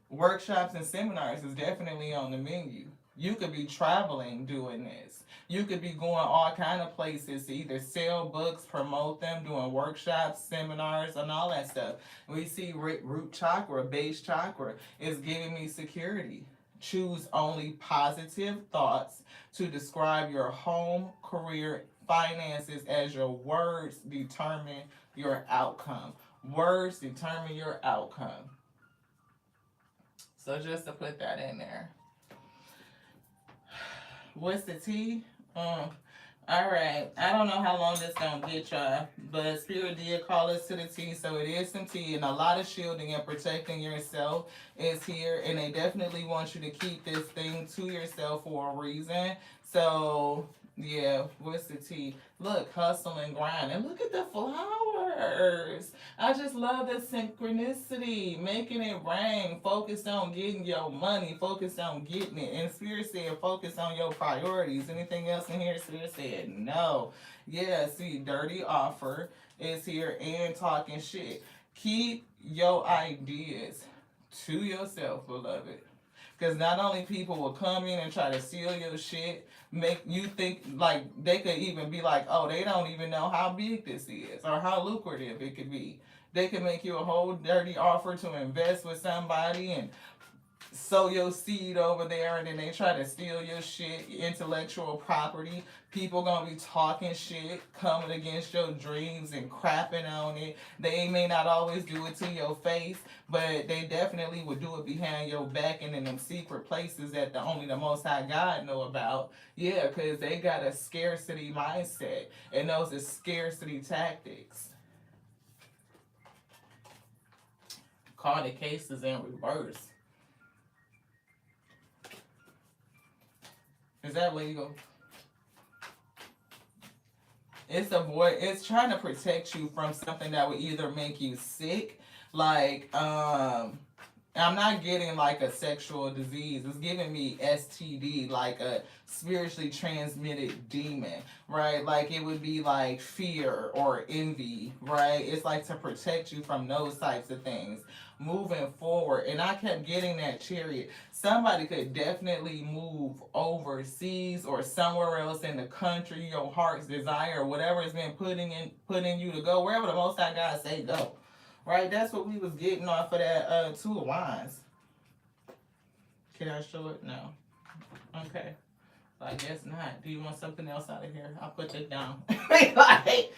workshops and seminars is definitely on the menu. You could be traveling doing this. You could be going all kind of places to either sell books, promote them, doing workshops, seminars, and all that stuff. We see root chakra, base chakra is giving me security. Choose only positive thoughts to describe your home, career, finances, as your words determine your outcome. Words determine your outcome. So just to put that in there. What's the tea? Alright. I don't know how long this gonna get y'all, but Spirit did call us to the tea, so it is some tea, and a lot of shielding and protecting yourself is here, and they definitely want you to keep this thing to yourself for a reason. So yeah, what's the tea? Look, hustle and grind. And look at the flowers. I just love the synchronicity. Making it rain. Focus on getting your money. Focus on getting it. And Spirit said focus on your priorities. Anything else in here? Spirit said no. Yeah, see, dirty offer is here and talking shit. Keep your ideas to yourself, beloved. Because not only people will come in and try to steal your shit, make you think like they could even be like, oh, they don't even know how big this is or how lucrative it could be. They could make you a whole dirty offer to invest with somebody and sow your seed over there, and then they try to steal your shit, your intellectual property. People gonna be talking shit, coming against your dreams and crapping on it. They may not always do it to your face, but they definitely would do it behind your back and in them secret places that only the Most High God know about. Yeah, because they got a scarcity mindset, and those are scarcity tactics. Call the cases in reverse. Is that where you go? It's trying to protect you from something that would either make you sick, like I'm not getting like a sexual disease. It's giving me STD, like a spiritually transmitted demon, right? Like it would be like fear or envy, right? It's like to protect you from those types of things moving forward. And I kept getting that Chariot. Somebody could definitely move overseas or somewhere else in the country, your heart's desire, whatever has been put in you to go, wherever the Most High God say go. Right? That's what we was getting off of that Two of Wands. Can I show it? No. Okay. I guess not. Do you want something else out of here? I'll put it down. Like,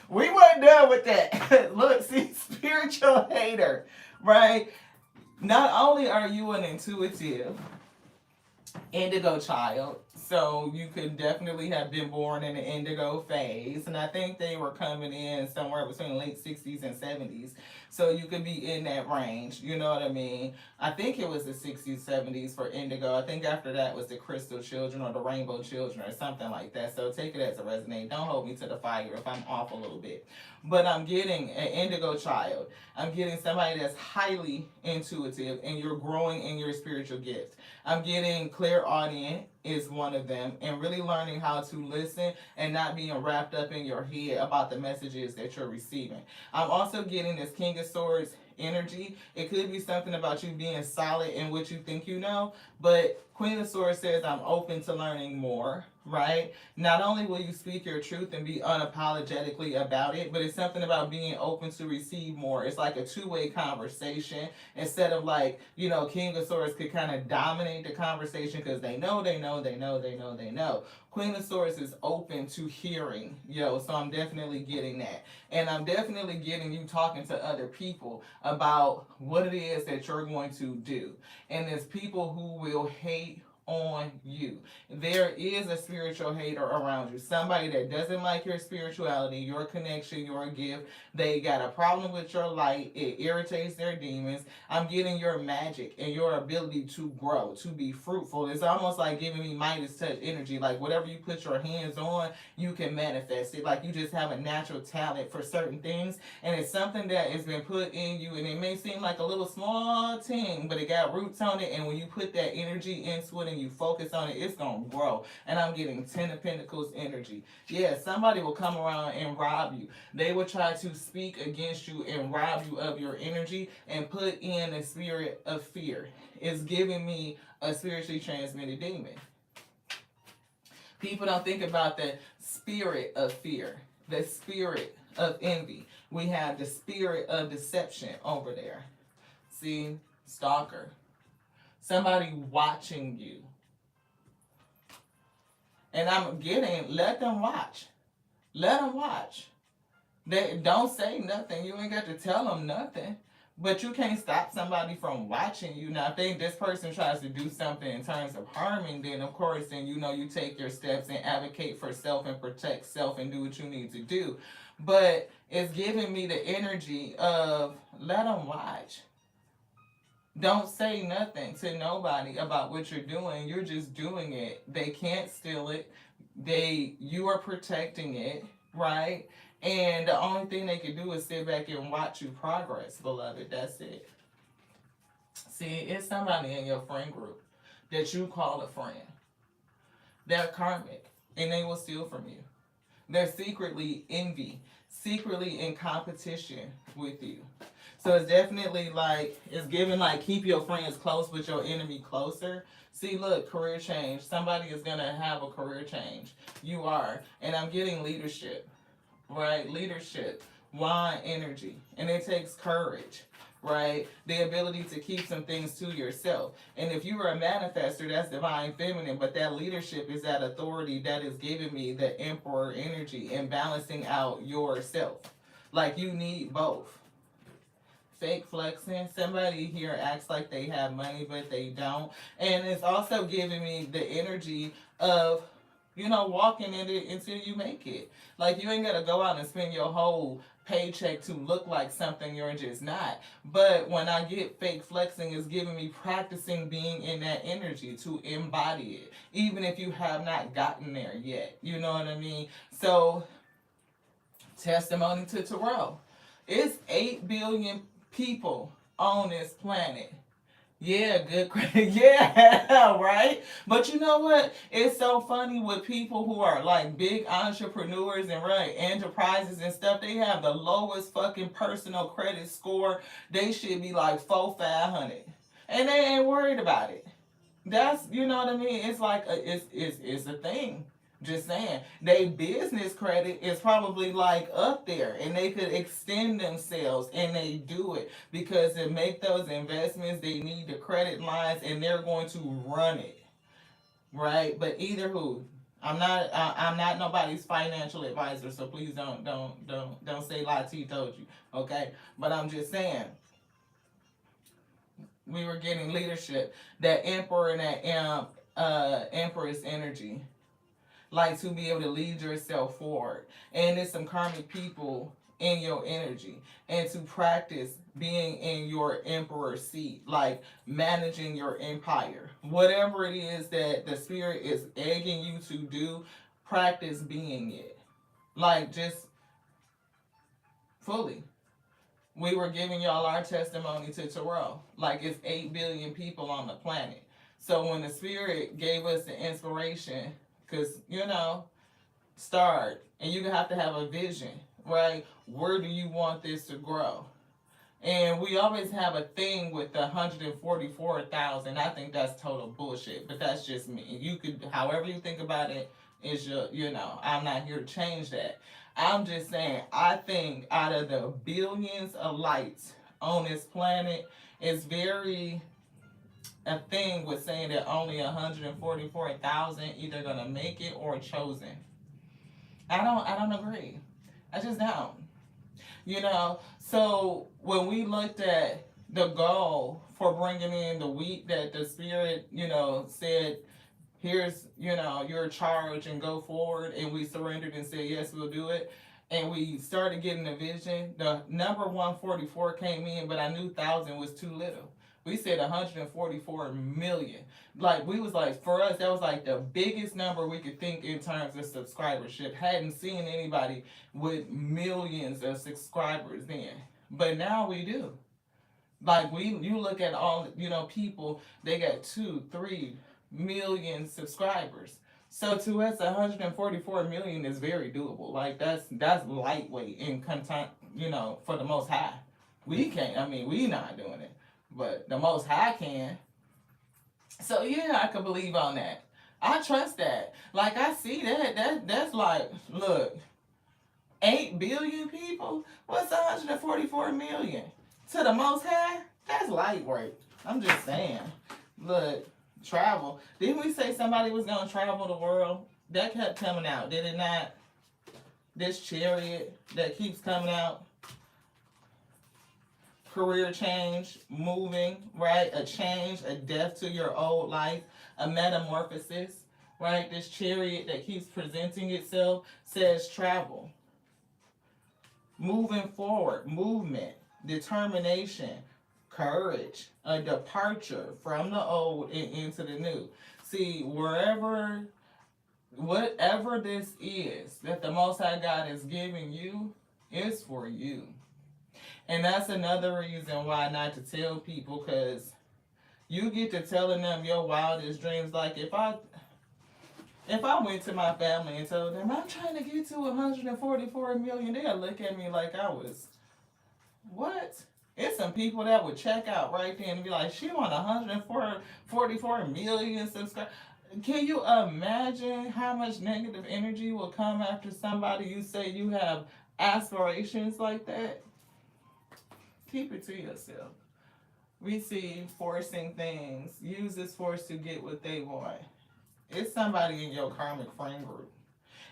we weren't done with that. Look, see, spiritual hater, right? Not only are you an intuitive indigo child, so you could definitely have been born in the indigo phase, and I think they were coming in somewhere between late 60s and 70s, so you could be in that range, you know what I mean? I think it was the 60s, 70s for indigo. I think after that was the crystal children or the rainbow children or something like that, so take it as a resonate. Don't hold me to the fire if I'm off a little bit. But I'm getting an indigo child. I'm getting somebody that's highly intuitive and you're growing in your spiritual gift. I'm getting clairaudient, is one of them, and really learning how to listen and not being wrapped up in your head about the messages that you're receiving. I'm also getting this King of Swords energy. It could be something about you being solid in what you think you know, but Queen of Swords says I'm open to learning more, right? Not only will you speak your truth and be unapologetically about it, but it's something about being open to receive more. It's like a two-way conversation instead of like, King of Swords could kind of dominate the conversation because they know, they know, they know, they know, they know. Queen of Swords is open to hearing, so I'm definitely getting that. And I'm definitely getting you talking to other people about what it is that you're going to do. And there's people who will hate on you. There is a spiritual hater around you. Somebody that doesn't like your spirituality, your connection, your gift. They got a problem with your light. It irritates their demons. I'm getting your magic and your ability to grow, to be fruitful. It's almost like giving me Midas touch energy. Like whatever you put your hands on, you can manifest it. Like you just have a natural talent for certain things. And it's something that has been put in you. And it may seem like a little small thing, but it got roots on it. And when you put that energy into it and you focus on it, it's going to grow. And I'm getting 10 of Pentacles energy. Yeah, somebody will come around and rob you. They will try to speak against you and rob you of your energy and put in a spirit of fear. It's giving me a spiritually transmitted demon. People don't think about the spirit of fear, the spirit of envy. We have the spirit of deception over there. See, stalker. Somebody watching you. And I'm getting, let them watch. Let them watch. They don't say nothing. You ain't got to tell them nothing. But you can't stop somebody from watching you. Now, if this person tries to do something in terms of harming, then of course, then you take your steps and advocate for self and protect self and do what you need to do. But it's giving me the energy of let them watch. Don't say nothing to nobody about what you're doing. You're just doing it. They can't steal it. You are protecting it, right? And the only thing they can do is sit back and watch you progress, beloved. That's it. See, it's somebody in your friend group that you call a friend. They're karmic, and they will steal from you. They're secretly secretly in competition with you. So it's definitely like, it's giving like, keep your friends close but your enemy closer. See, look, career change. Somebody is going to have a career change. You are. And I'm getting leadership, right? Leadership, wine energy. And it takes courage, right? The ability to keep some things to yourself. And if you are a manifester, that's divine feminine, but that leadership is that authority that is giving me the emperor energy and balancing out yourself. Like you need both. Fake flexing. Somebody here acts like they have money, but they don't. And it's also giving me the energy of, walking in it until you make it. Like you ain't got to go out and spend your whole paycheck to look like something you're just not. But when I get fake flexing, it's giving me practicing being in that energy to embody it, even if you have not gotten there yet. You know what I mean? So, testimony to Terrell. It's 8 billion people on this planet. Yeah, good credit. Yeah, right? But you know what? It's so funny with people who are like big entrepreneurs and run enterprises and stuff. They have the lowest fucking personal credit score. They should be like 400-500. And they ain't worried about it. That's, you know what I mean? It's like, it's a thing. Just saying, their business credit is probably like up there and they could extend themselves and they do it because to make those investments, they need the credit lines and they're going to run it, right? But either who, I'm not nobody's financial advisor, so please don't say Lati told you, okay? But I'm just saying, we were getting leadership, that emperor and that empress energy, like to be able to lead yourself forward. And there's some karmic people in your energy. And to practice being in your emperor seat, like managing your empire. Whatever it is that the spirit is egging you to do, practice being it. Like just fully. We were giving y'all our testimony to Terrell. Like it's 8 billion people on the planet. So when the spirit gave us the inspiration, because, start, and you have to have a vision, right? Where do you want this to grow? And we always have a thing with the 144,000. I think that's total bullshit, but that's just me. You could, however you think about it, is I'm not here to change that. I'm just saying, I think out of the billions of lights on this planet, it's very a thing with saying that only 144,000 either gonna make it or chosen. I don't agree. I just don't. So when we looked at the goal for bringing in the wheat that the spirit, said, here's, your charge and go forward, and we surrendered and said, yes, we'll do it. And we started getting the vision. The number 144 came in, but I knew 1,000 was too little. We said 144 million. Like, we was like, for us, that was like the biggest number we could think in terms of subscribership. Hadn't seen anybody with millions of subscribers then. But now we do. Like, you look at all, people, they got 2-3 million subscribers. So to us, 144 million is very doable. Like, that's lightweight in content, for the Most High. We can't. I mean, we not doing it, but the Most High can. So yeah, I could believe on that. I trust that. Like, I see that's like, look, 8 billion people. What's 144 million to the Most High? That's light work. I'm just saying. Look, travel. Didn't we say somebody was gonna travel the world? That kept coming out, did it not? This chariot that keeps coming out. Career change, moving, right? A change, a death to your old life, a metamorphosis, right? This chariot that keeps presenting itself says travel. Moving forward, movement, determination, courage, a departure from the old and into the new. See, whatever this is that the Most High God is giving you is for you. And that's another reason why not to tell people, because you get to telling them your wildest dreams. Like, if I went to my family and told them, I'm trying to get to 144 million, they'll look at me like I was, what? It's some people that would check out right then and be like, she want 144 million subscribers. Can you imagine how much negative energy will come after somebody you say you have aspirations like that? Keep it to yourself. We see forcing things. Use this force to get what they want. It's somebody in your karmic frame group.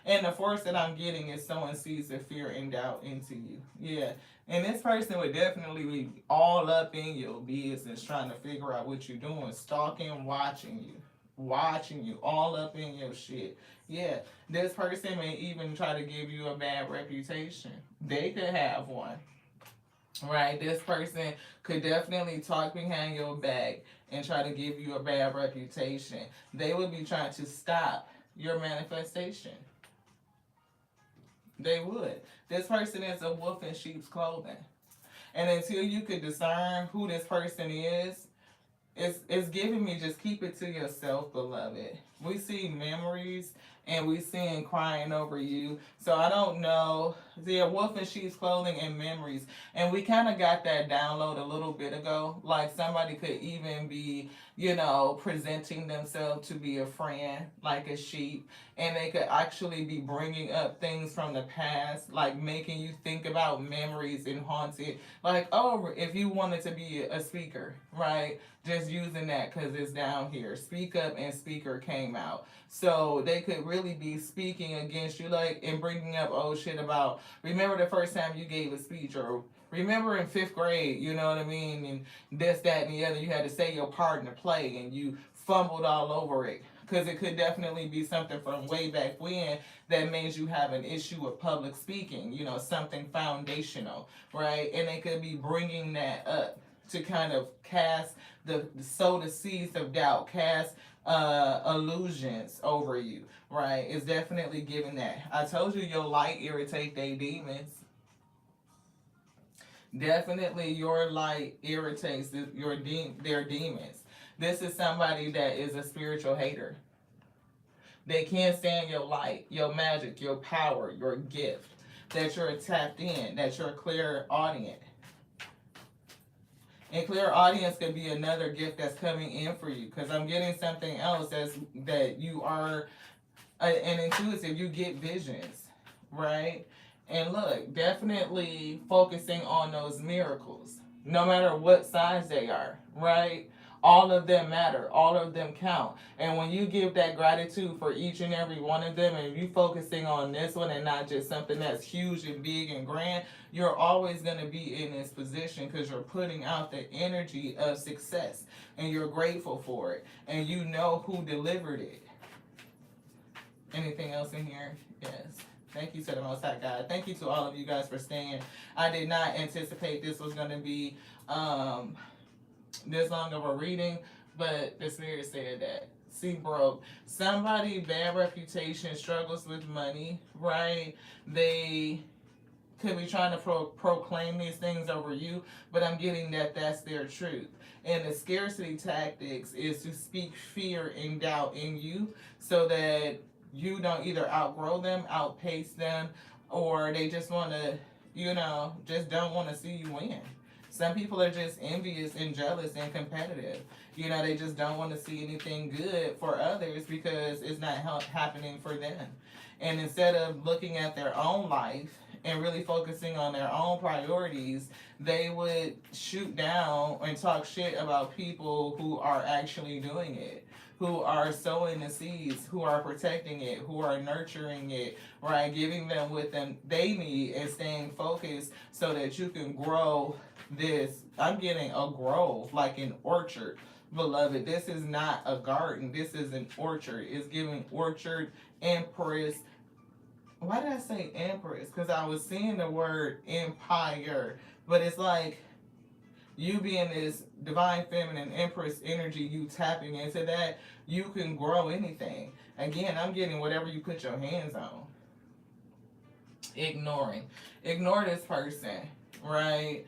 And the force that I'm getting is sowing seeds of fear and doubt into you. Yeah. And this person would definitely be all up in your business, trying to figure out what you're doing, stalking, watching you, all up in your shit. Yeah. This person may even try to give you a bad reputation. They could have one. Right, this person could definitely talk behind your back and try to give you a bad reputation. They would be trying to stop your manifestation. They would. This person is a wolf in sheep's clothing. And until you could discern who this person is, it's giving me just keep it to yourself, beloved. We see memories and we seeing crying over you. So I don't know. See, a wolf in sheep's clothing and memories. And we kind of got that download a little bit ago. Like, somebody could even be, presenting themselves to be a friend, like a sheep. And they could actually be bringing up things from the past, like making you think about memories and haunted. Like, oh, if you wanted to be a speaker, right? Just using that because it's down here. Speak Up and Speaker came out. So they could really be speaking against you, like, and bringing up old shit about, remember the first time you gave a speech, or remember in 5th grade, you know what I mean? And this, that, and the other, you had to say your part in the play and you fumbled all over it. Because it could definitely be something from way back when that made you have an issue with public speaking, something foundational, right? And they could be bringing that up to kind of sow the seeds of doubt, cast illusions over you, right? It's definitely giving that. I told you your light irritate their demons. Definitely your light irritates their demons. This is somebody that is a spiritual hater. They can't stand your light, your magic, your power, your gift, that you're tapped in, that you're clairaudient. And clairaudience could be another gift that's coming in for you, because I'm getting something else that you are an intuitive. You get visions, right? And look, definitely focusing on those miracles, no matter what size they are, right? All of them matter. All of them count. And when you give that gratitude for each and every one of them, and you focusing on this one and not just something that's huge and big and grand, you're always going to be in this position because you're putting out the energy of success and you're grateful for it and you know who delivered it. Anything else in here? Yes. Thank you to the Most High God. Thank you to all of you guys for staying. I did not anticipate this was going to be this long of a reading, but the Spirit said that. See, broke. Somebody, bad reputation, struggles with money, right? They could be trying to proclaim these things over you, but I'm getting that that's their truth. And the scarcity tactics is to speak fear and doubt in you so that you don't either outgrow them, outpace them, or they just want to, just don't want to see you win. Some people are just envious and jealous and competitive. They just don't want to see anything good for others because it's not happening for them. And instead of looking at their own life and really focusing on their own priorities, they would shoot down and talk shit about people who are actually doing it, who are sowing the seeds, who are protecting it, who are nurturing it, right? Giving them what they need and staying focused so that you can grow this. I'm getting a grove, like an orchard, beloved. This is not a garden. This is an orchard. It's giving orchard, empress. Why did I say empress? Because I was seeing the word empire, but it's like you being this divine feminine empress energy, you tapping into that, you can grow anything. Again, I'm getting whatever you put your hands on. Ignore this person, right?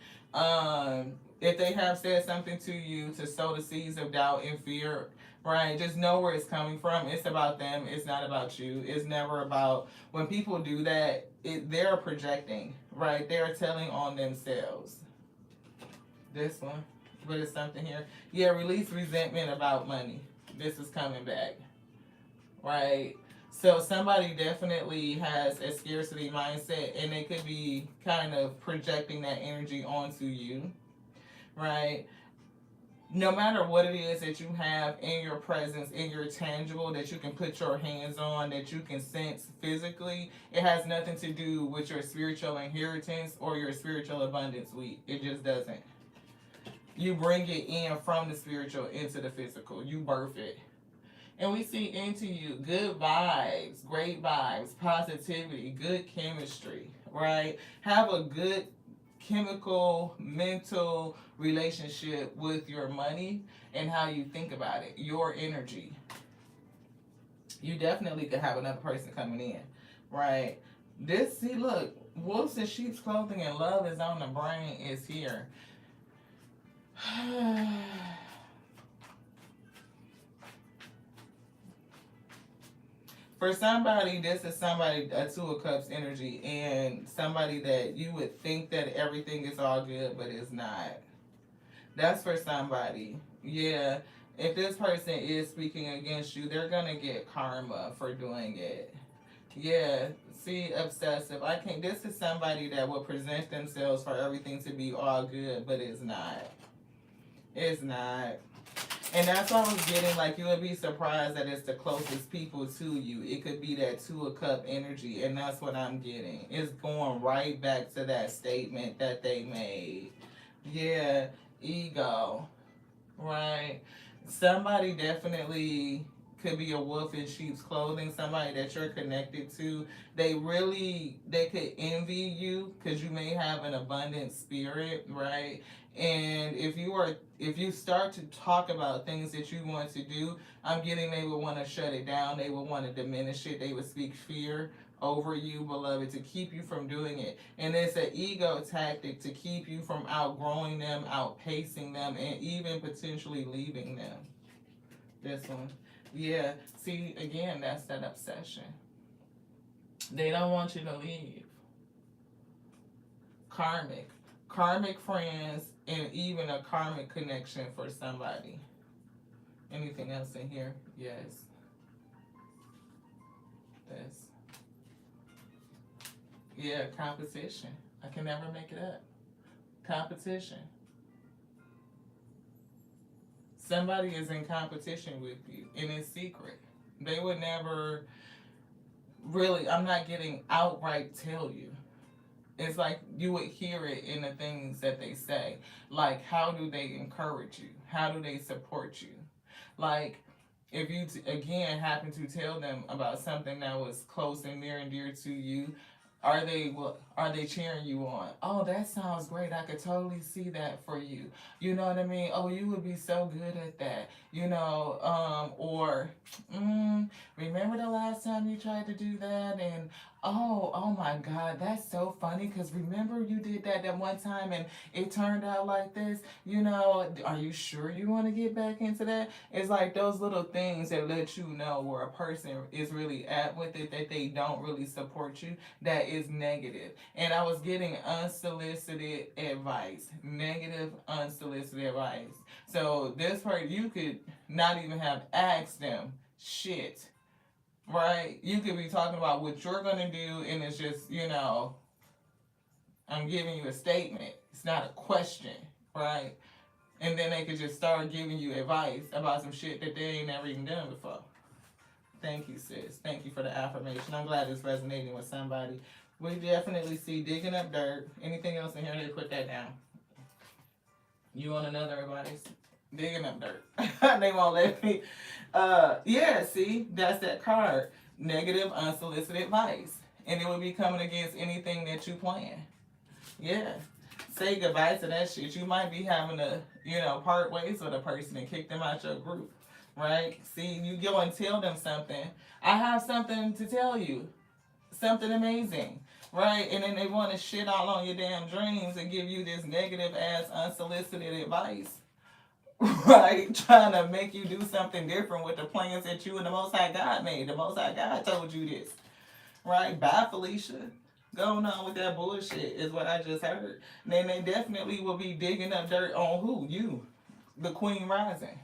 If they have said something to you to sow the seeds of doubt and fear, right, just know where it's coming from. It's about them. It's not about you. It's never about, when people do that, they're projecting, right? They're telling on themselves. This one, but it's something here. Yeah, release resentment about money. This is coming back, right? So somebody definitely has a scarcity mindset, and they could be kind of projecting that energy onto you, right? No matter what it is that you have in your presence, in your tangible, that you can put your hands on, that you can sense physically, it has nothing to do with your spiritual inheritance or your spiritual abundance week. It just doesn't. You bring it in from the spiritual into the physical. You birth it. And we see into you good vibes, great vibes, positivity, good chemistry, right? Have a good chemical, mental relationship with your money and how you think about it, your energy. You definitely could have another person coming in, right? See, look, wolves in sheep's clothing and love is on the brain is here. For somebody, this is somebody, a Two of Cups energy, and somebody that you would think that everything is all good, but it's not. That's for somebody. Yeah. If this person is speaking against you, they're going to get karma for doing it. Yeah. See, obsessive. This is somebody that will present themselves for everything to be all good, but it's not. It's not. And that's what I was getting, like, you would be surprised that it's the closest people to you. It could be that Two of Cup energy, and that's what I'm getting. It's going right back to that statement that they made. Yeah, ego, right? Somebody definitely could be a wolf in sheep's clothing, somebody that you're connected to. They could envy you because you may have an abundant spirit, right? And if you start to talk about things that you want to do, I'm getting they would want to shut it down. They would want to diminish it. They would speak fear over you, beloved, to keep you from doing it. And it's an ego tactic to keep you from outgrowing them, outpacing them, and even potentially leaving them. This one. Yeah. See, again, that's that obsession. They don't want you to leave. Karmic. Karmic friends and even a karmic connection for somebody. Anything else in here? Yes. This. Yeah, competition. I can never make it up. Competition. Somebody is in competition with you and it's secret. They would never really, I'm not getting outright tell you. It's like you would hear it in the things that they say. Like, how do they encourage you? How do they support you? Like, if you, again, happen to tell them about something that was close and near and dear to you, are they cheering you on? Oh, that sounds great. I could totally see that for you. You know what I mean? Oh, you would be so good at that. You know, remember the last time you tried to do that and oh my God, that's so funny because remember you did that one time and it turned out like this. You know, are you sure you want to get back into that? It's like those little things that let you know where a person is really at with it, that they don't really support you, that is negative. And I was getting unsolicited advice, negative unsolicited advice. So this part, you could not even have asked them shit, right? You could be talking about what you're going to do, and it's just, I'm giving you a statement. It's not a question, right? And then they could just start giving you advice about some shit that they ain't never even done before. Thank you, sis. Thank you for the affirmation. I'm glad it's resonating with somebody. We definitely see digging up dirt. Anything else in here, they put that down. You want another advice? Digging up dirt. They won't let me. Yeah, see, that's that card. Negative, unsolicited advice. And it would be coming against anything that you plan. Yeah. Say goodbye to that shit. You might be having to, part ways with a person and kick them out your group. Right? See, you go and tell them something. I have something to tell you. Something amazing. Right? And then they want to shit all on your damn dreams and give you this negative ass unsolicited advice. Right? Trying to make you do something different with the plans that you and the Most High God made. The Most High God told you this. Right? Bye, Felicia. Going on with that bullshit is what I just heard. Then they definitely will be digging up dirt on who? You. The Queen Rising.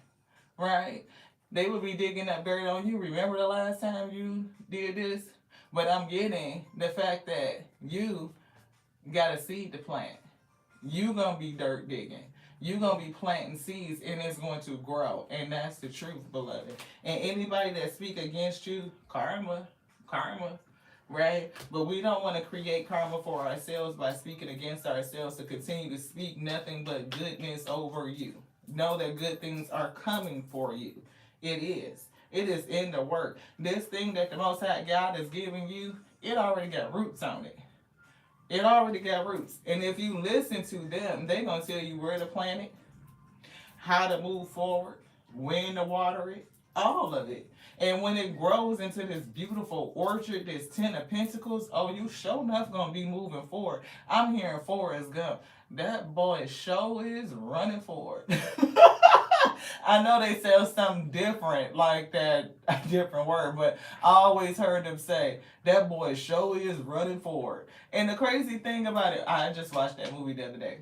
Right? They would be digging up dirt on you. Remember the last time you did this? But I'm getting the fact that you got a seed to plant. You gonna be dirt digging. You gonna be planting seeds and it's going to grow. And that's the truth, beloved. And anybody that speak against you, karma. Right? But we don't want to create karma for ourselves by speaking against ourselves to continue to speak nothing but goodness over you. Know that good things are coming for you. It is. It is in the work. This thing that the Most High God is giving you, it already got roots on it. It already got roots. And if you listen to them, they're going to tell you where to plant it, how to move forward, when to water it, all of it. And when it grows into this beautiful orchard, this 10 of Pentacles, oh, you sure enough going to be moving forward. I'm hearing Forrest Gump. That boy show is running forward. I know they say something different, like that, a different word, but I always heard them say, that boy show is running forward. And the crazy thing about it, I just watched that movie the other day.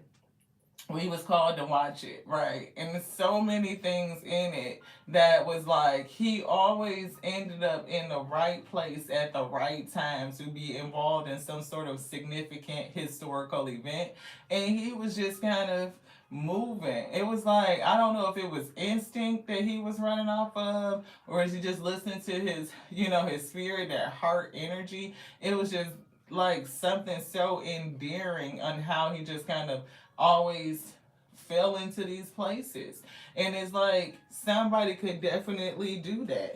We was called to watch it, right? And there's so many things in it that was like, he always ended up in the right place at the right time to be involved in some sort of significant historical event. And he was just kind of moving. It was like, I don't know if it was instinct that he was running off of, or is he just listening to his, his spirit, that heart energy. It was just like something so endearing on how he just kind of always fell into these places. And it's like somebody could definitely do that.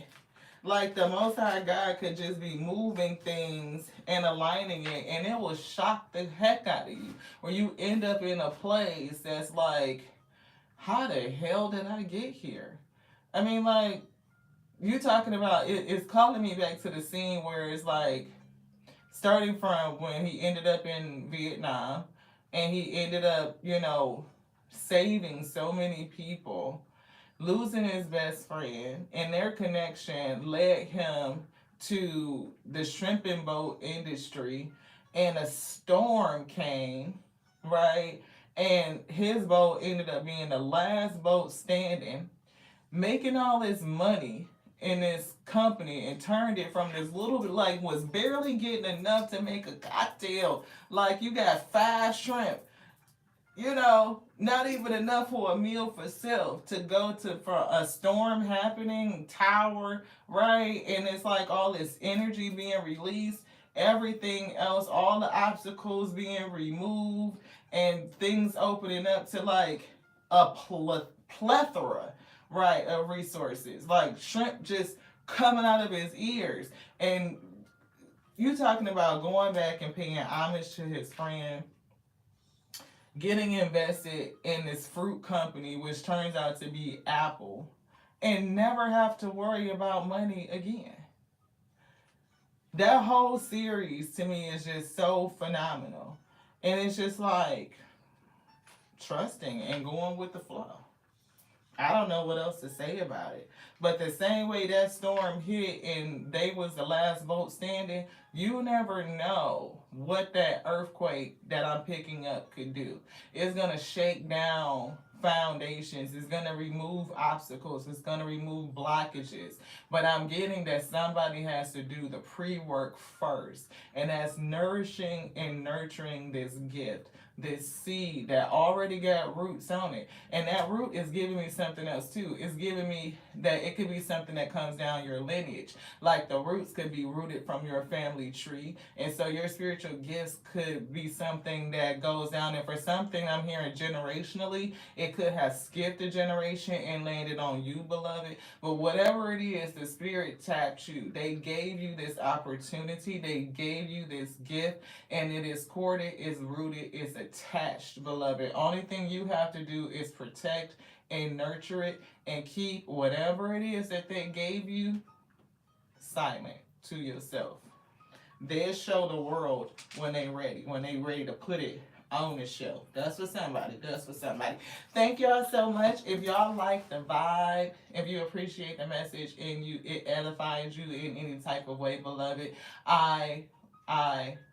Like the Most High God could just be moving things and aligning it, and it will shock the heck out of you. Where you end up in a place that's like, how the hell did I get here? I mean, like, you talking about, it's calling me back to the scene where it's like, starting from when he ended up in Vietnam, and he ended up, saving so many people. losing his best friend, and their connection led him to the shrimping boat industry, and a storm came, right? And his boat ended up being the last boat standing, making all this money in this company, and turned it from this little bit, like, was barely getting enough to make a cocktail. Like, you got 5 shrimp, not even enough for a meal for self, to go to for a storm happening, tower, right? And it's like all this energy being released, everything else, all the obstacles being removed, and things opening up to like a plethora, right, of resources. Like shrimp just coming out of his ears. And you talking about going back and paying homage to his friend, getting invested in this fruit company, which turns out to be Apple, and never have to worry about money again. That whole series to me is just so phenomenal. And it's just like trusting and going with the flow. I don't know what else to say about it. But the same way that storm hit and they was the last boat standing, you never know what that earthquake that I'm picking up could do. It's going to shake down foundations. It's going to remove obstacles. It's going to remove blockages. But I'm getting that somebody has to do the pre-work first. And that's nourishing and nurturing this gift, this seed that already got roots on it. And that root is giving me something else too. It's giving me that it could be something that comes down your lineage. Like the roots could be rooted from your family tree. And so your spiritual gifts could be something that goes down. And for something I'm hearing generationally, it could have skipped a generation and landed on you, beloved. But whatever it is, the spirit tapped you. They gave you this opportunity. They gave you this gift. And it is corded, it's rooted, it's attached, beloved. Only thing you have to do is protect and nurture it and keep whatever it is that they gave you silent to yourself. They'll show the world when they ready to put it on the shelf. That's for somebody. That's for somebody. Thank y'all so much. If y'all like the vibe, if you appreciate the message and it edifies you in any type of way, beloved, I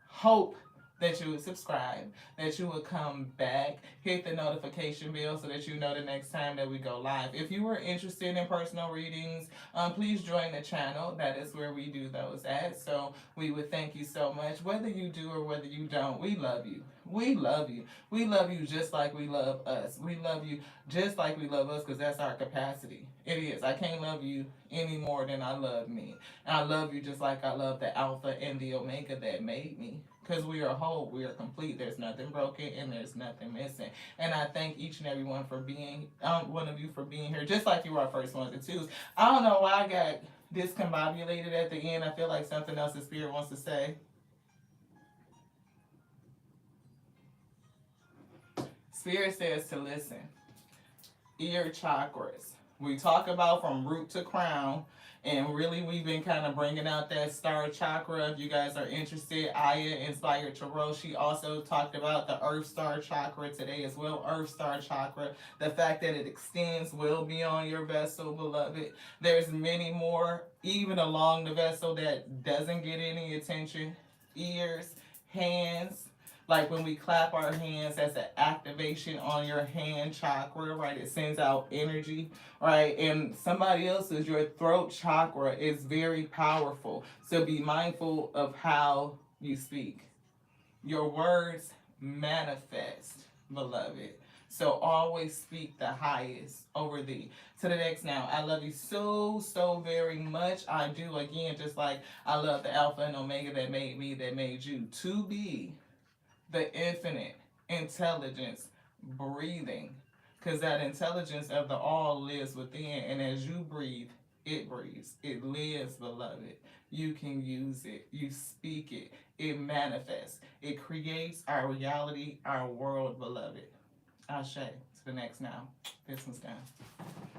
hope that you would subscribe, that you would come back, hit the notification bell so that you know the next time that we go live. If you are interested in personal readings, please join the channel. That is where we do those at. So we would thank you so much. Whether you do or whether you don't, we love you. We love you. We love you just like we love us. We love you just like we love us because that's our capacity. It is. I can't love you any more than I love me. And I love you just like I love the Alpha and the Omega that made me. Because we are whole, we are complete. There's nothing broken and there's nothing missing. And I thank each and every one for being, one of you for being here, just like you were our first ones and twos. I don't know why I got discombobulated at the end. I feel like something else the spirit wants to say. Spirit says to listen. Ear chakras. We talk about from root to crown. And really, we've been kind of bringing out that star chakra. If you guys are interested, Aya Inspired Tarot, she also talked about the Earth Star chakra today as well. Earth Star chakra, the fact that it extends well beyond your vessel, beloved. There's many more, even along the vessel that doesn't get any attention. Ears, hands. Like when we clap our hands, that's an activation on your hand chakra, right? It sends out energy, right? And somebody else's, your throat chakra is very powerful. So be mindful of how you speak. Your words manifest, beloved. So always speak the highest over thee. To the next now. I love you so, so very much. I do, again, just like I love the Alpha and Omega that made me, that made you. To be the infinite intelligence breathing, because that intelligence of the all lives within, and as you breathe, it breathes, it lives, beloved. You can use it, you speak it, it manifests, it creates our reality, our world, beloved. Ashe. To the next now. This one's done.